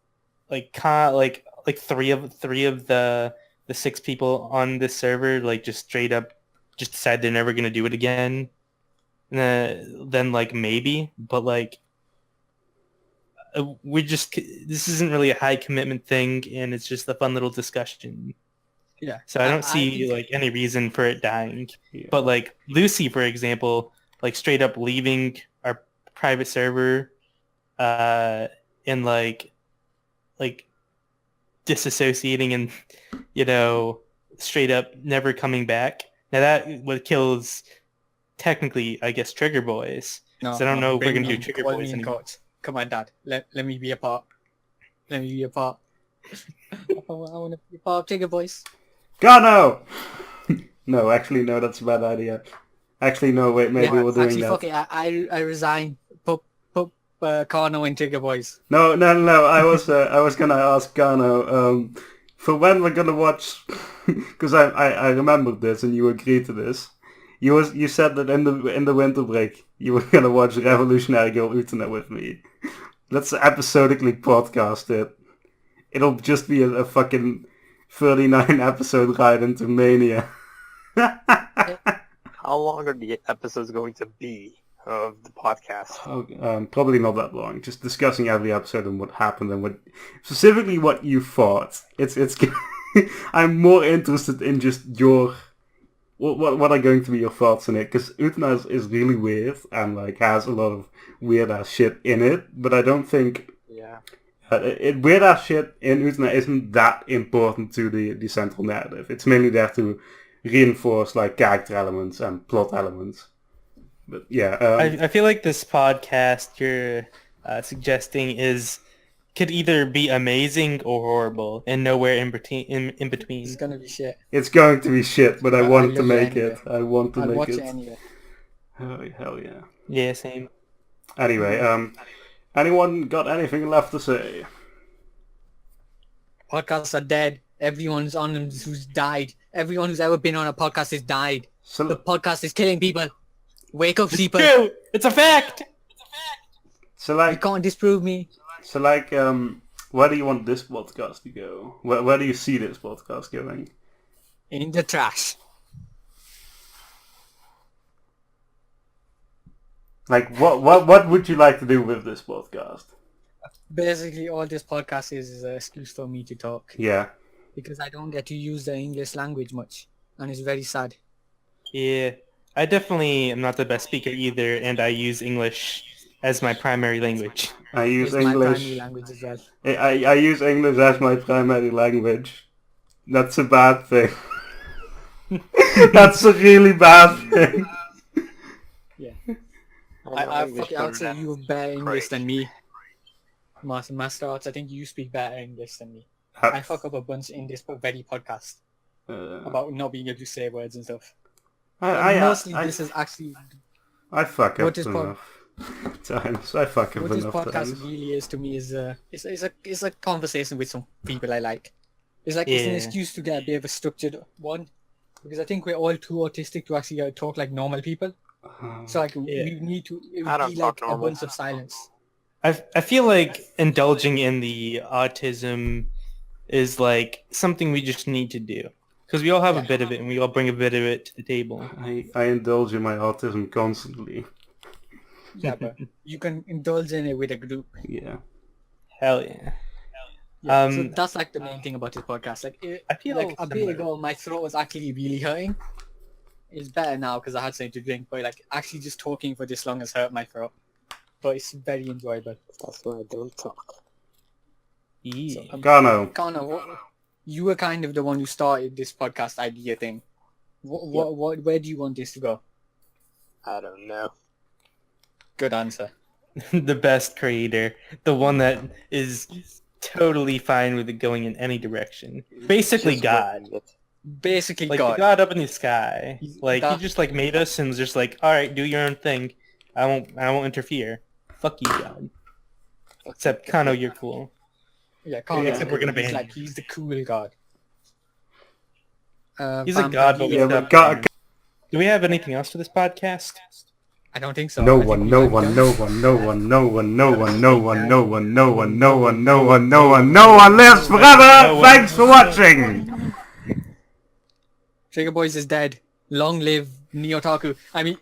like three of the 6 people on this server like just straight up just decide they're never gonna do it again. Then like maybe, but like this isn't really a high commitment thing, and it's just a fun little discussion. Yeah. So I don't see like any reason for it dying. Yeah. But like Lucy, for example, like straight up leaving our private server, and like disassociating and, you know, straight up never coming back. Now that what kills technically, I guess, Trigger Boys. No, So I don't know if we're bring gonna do me Trigger call Boys me in anymore. court. Come on, Dad. Let me be a part. Let me be a part. I want to be a part of Trigger Boys. Gano! No, actually, no, that's a bad idea. Actually, no, wait, maybe we're doing actually, that. fuck it. I resign. Put Carno in Trigger Boys. No. I was gonna ask Gano, for when we're gonna watch, because I remembered this and you agreed to this. You said that in the winter break you were gonna watch Revolutionary Girl Utena with me. Let's episodically podcast it. It'll just be a fucking 39 episode ride into Mania. How long are the episodes going to be of the podcast? Probably not that long. Just discussing every episode and what happened and what specifically what you thought. It's I'm more interested in just your what are going to be your thoughts on it, because Utena is really weird and like has a lot of weird ass shit in it, but I don't think weird ass shit in Utena isn't that important to the central narrative. It's mainly there to reinforce like character elements and plot elements. But yeah, I feel like this podcast you're suggesting could either be amazing or horrible, and nowhere in between. It's gonna be shit. it's going to be shit, but I want to love make it it. I want to I'll make watch it. it anyway. Oh, hell yeah. Yeah, same. Anyway, anyone got anything left to say? Podcasts are dead. Everyone's on them who's died. Everyone who's ever been on a podcast has died. The So, podcast is killing people. Wake up, people. True. It's a fact. so You like, can't disprove me. where do you want this podcast to go? Where do you see this podcast going? In the trash. Like, what would you like to do with this podcast? Basically, all this podcast is an excuse for me to talk. Yeah. Because I don't get to use the English language much. And it's very sad. Yeah, I definitely am not the best speaker either, and I use English as my primary language. I use It's my primary English. language as well. I use English as my primary language. That's a bad thing. That's a really bad thing. Yeah. I would say you have better English than me. Master Arts, I think you speak better English than me. I fuck up a bunch in this very podcast about not being able to say words and stuff. This is actually I fuck up what this enough times. I fuck up what this enough podcast times. really is to me is it's a conversation with some people I like. It's like it's an excuse to get a bit of a structured one, because I think we're all too autistic to actually talk like normal people. So like we need to. It would be like a bunch of silence. I feel like indulging in the autism is like something we just need to do. Because we all have a bit of it, and we all bring a bit of it to the table. I indulge in my autism constantly. Yeah, but you can indulge in it with a group. Yeah. Hell yeah. Yeah, so that's like the main thing about this podcast. Like, I feel like a bit ago, my throat was actually really hurting. It's better now because I had something to drink, but like actually just talking for this long has hurt my throat. But it's very enjoyable. That's why I don't talk. Yeah. So, Gano. You were kind of the one who started this podcast idea thing. Where do you want this to go? I don't know. Good answer. The best creator. The one that is totally fine with it going in any direction. Basically God. Basically like God. The God up in the sky. Like that... he just like made us and was just like, alright, do your own thing. I won't interfere. Fuck you, God. Except Kano, you're cool. Yeah, Kano. Except we're gonna ban him. Like he's the cool God. He's a God, but Yeah, God. Do we have anything else for this podcast? I don't think so. No one lives forever! Thanks for watching! Trigger Boys is dead. Long live Neotaku. I mean...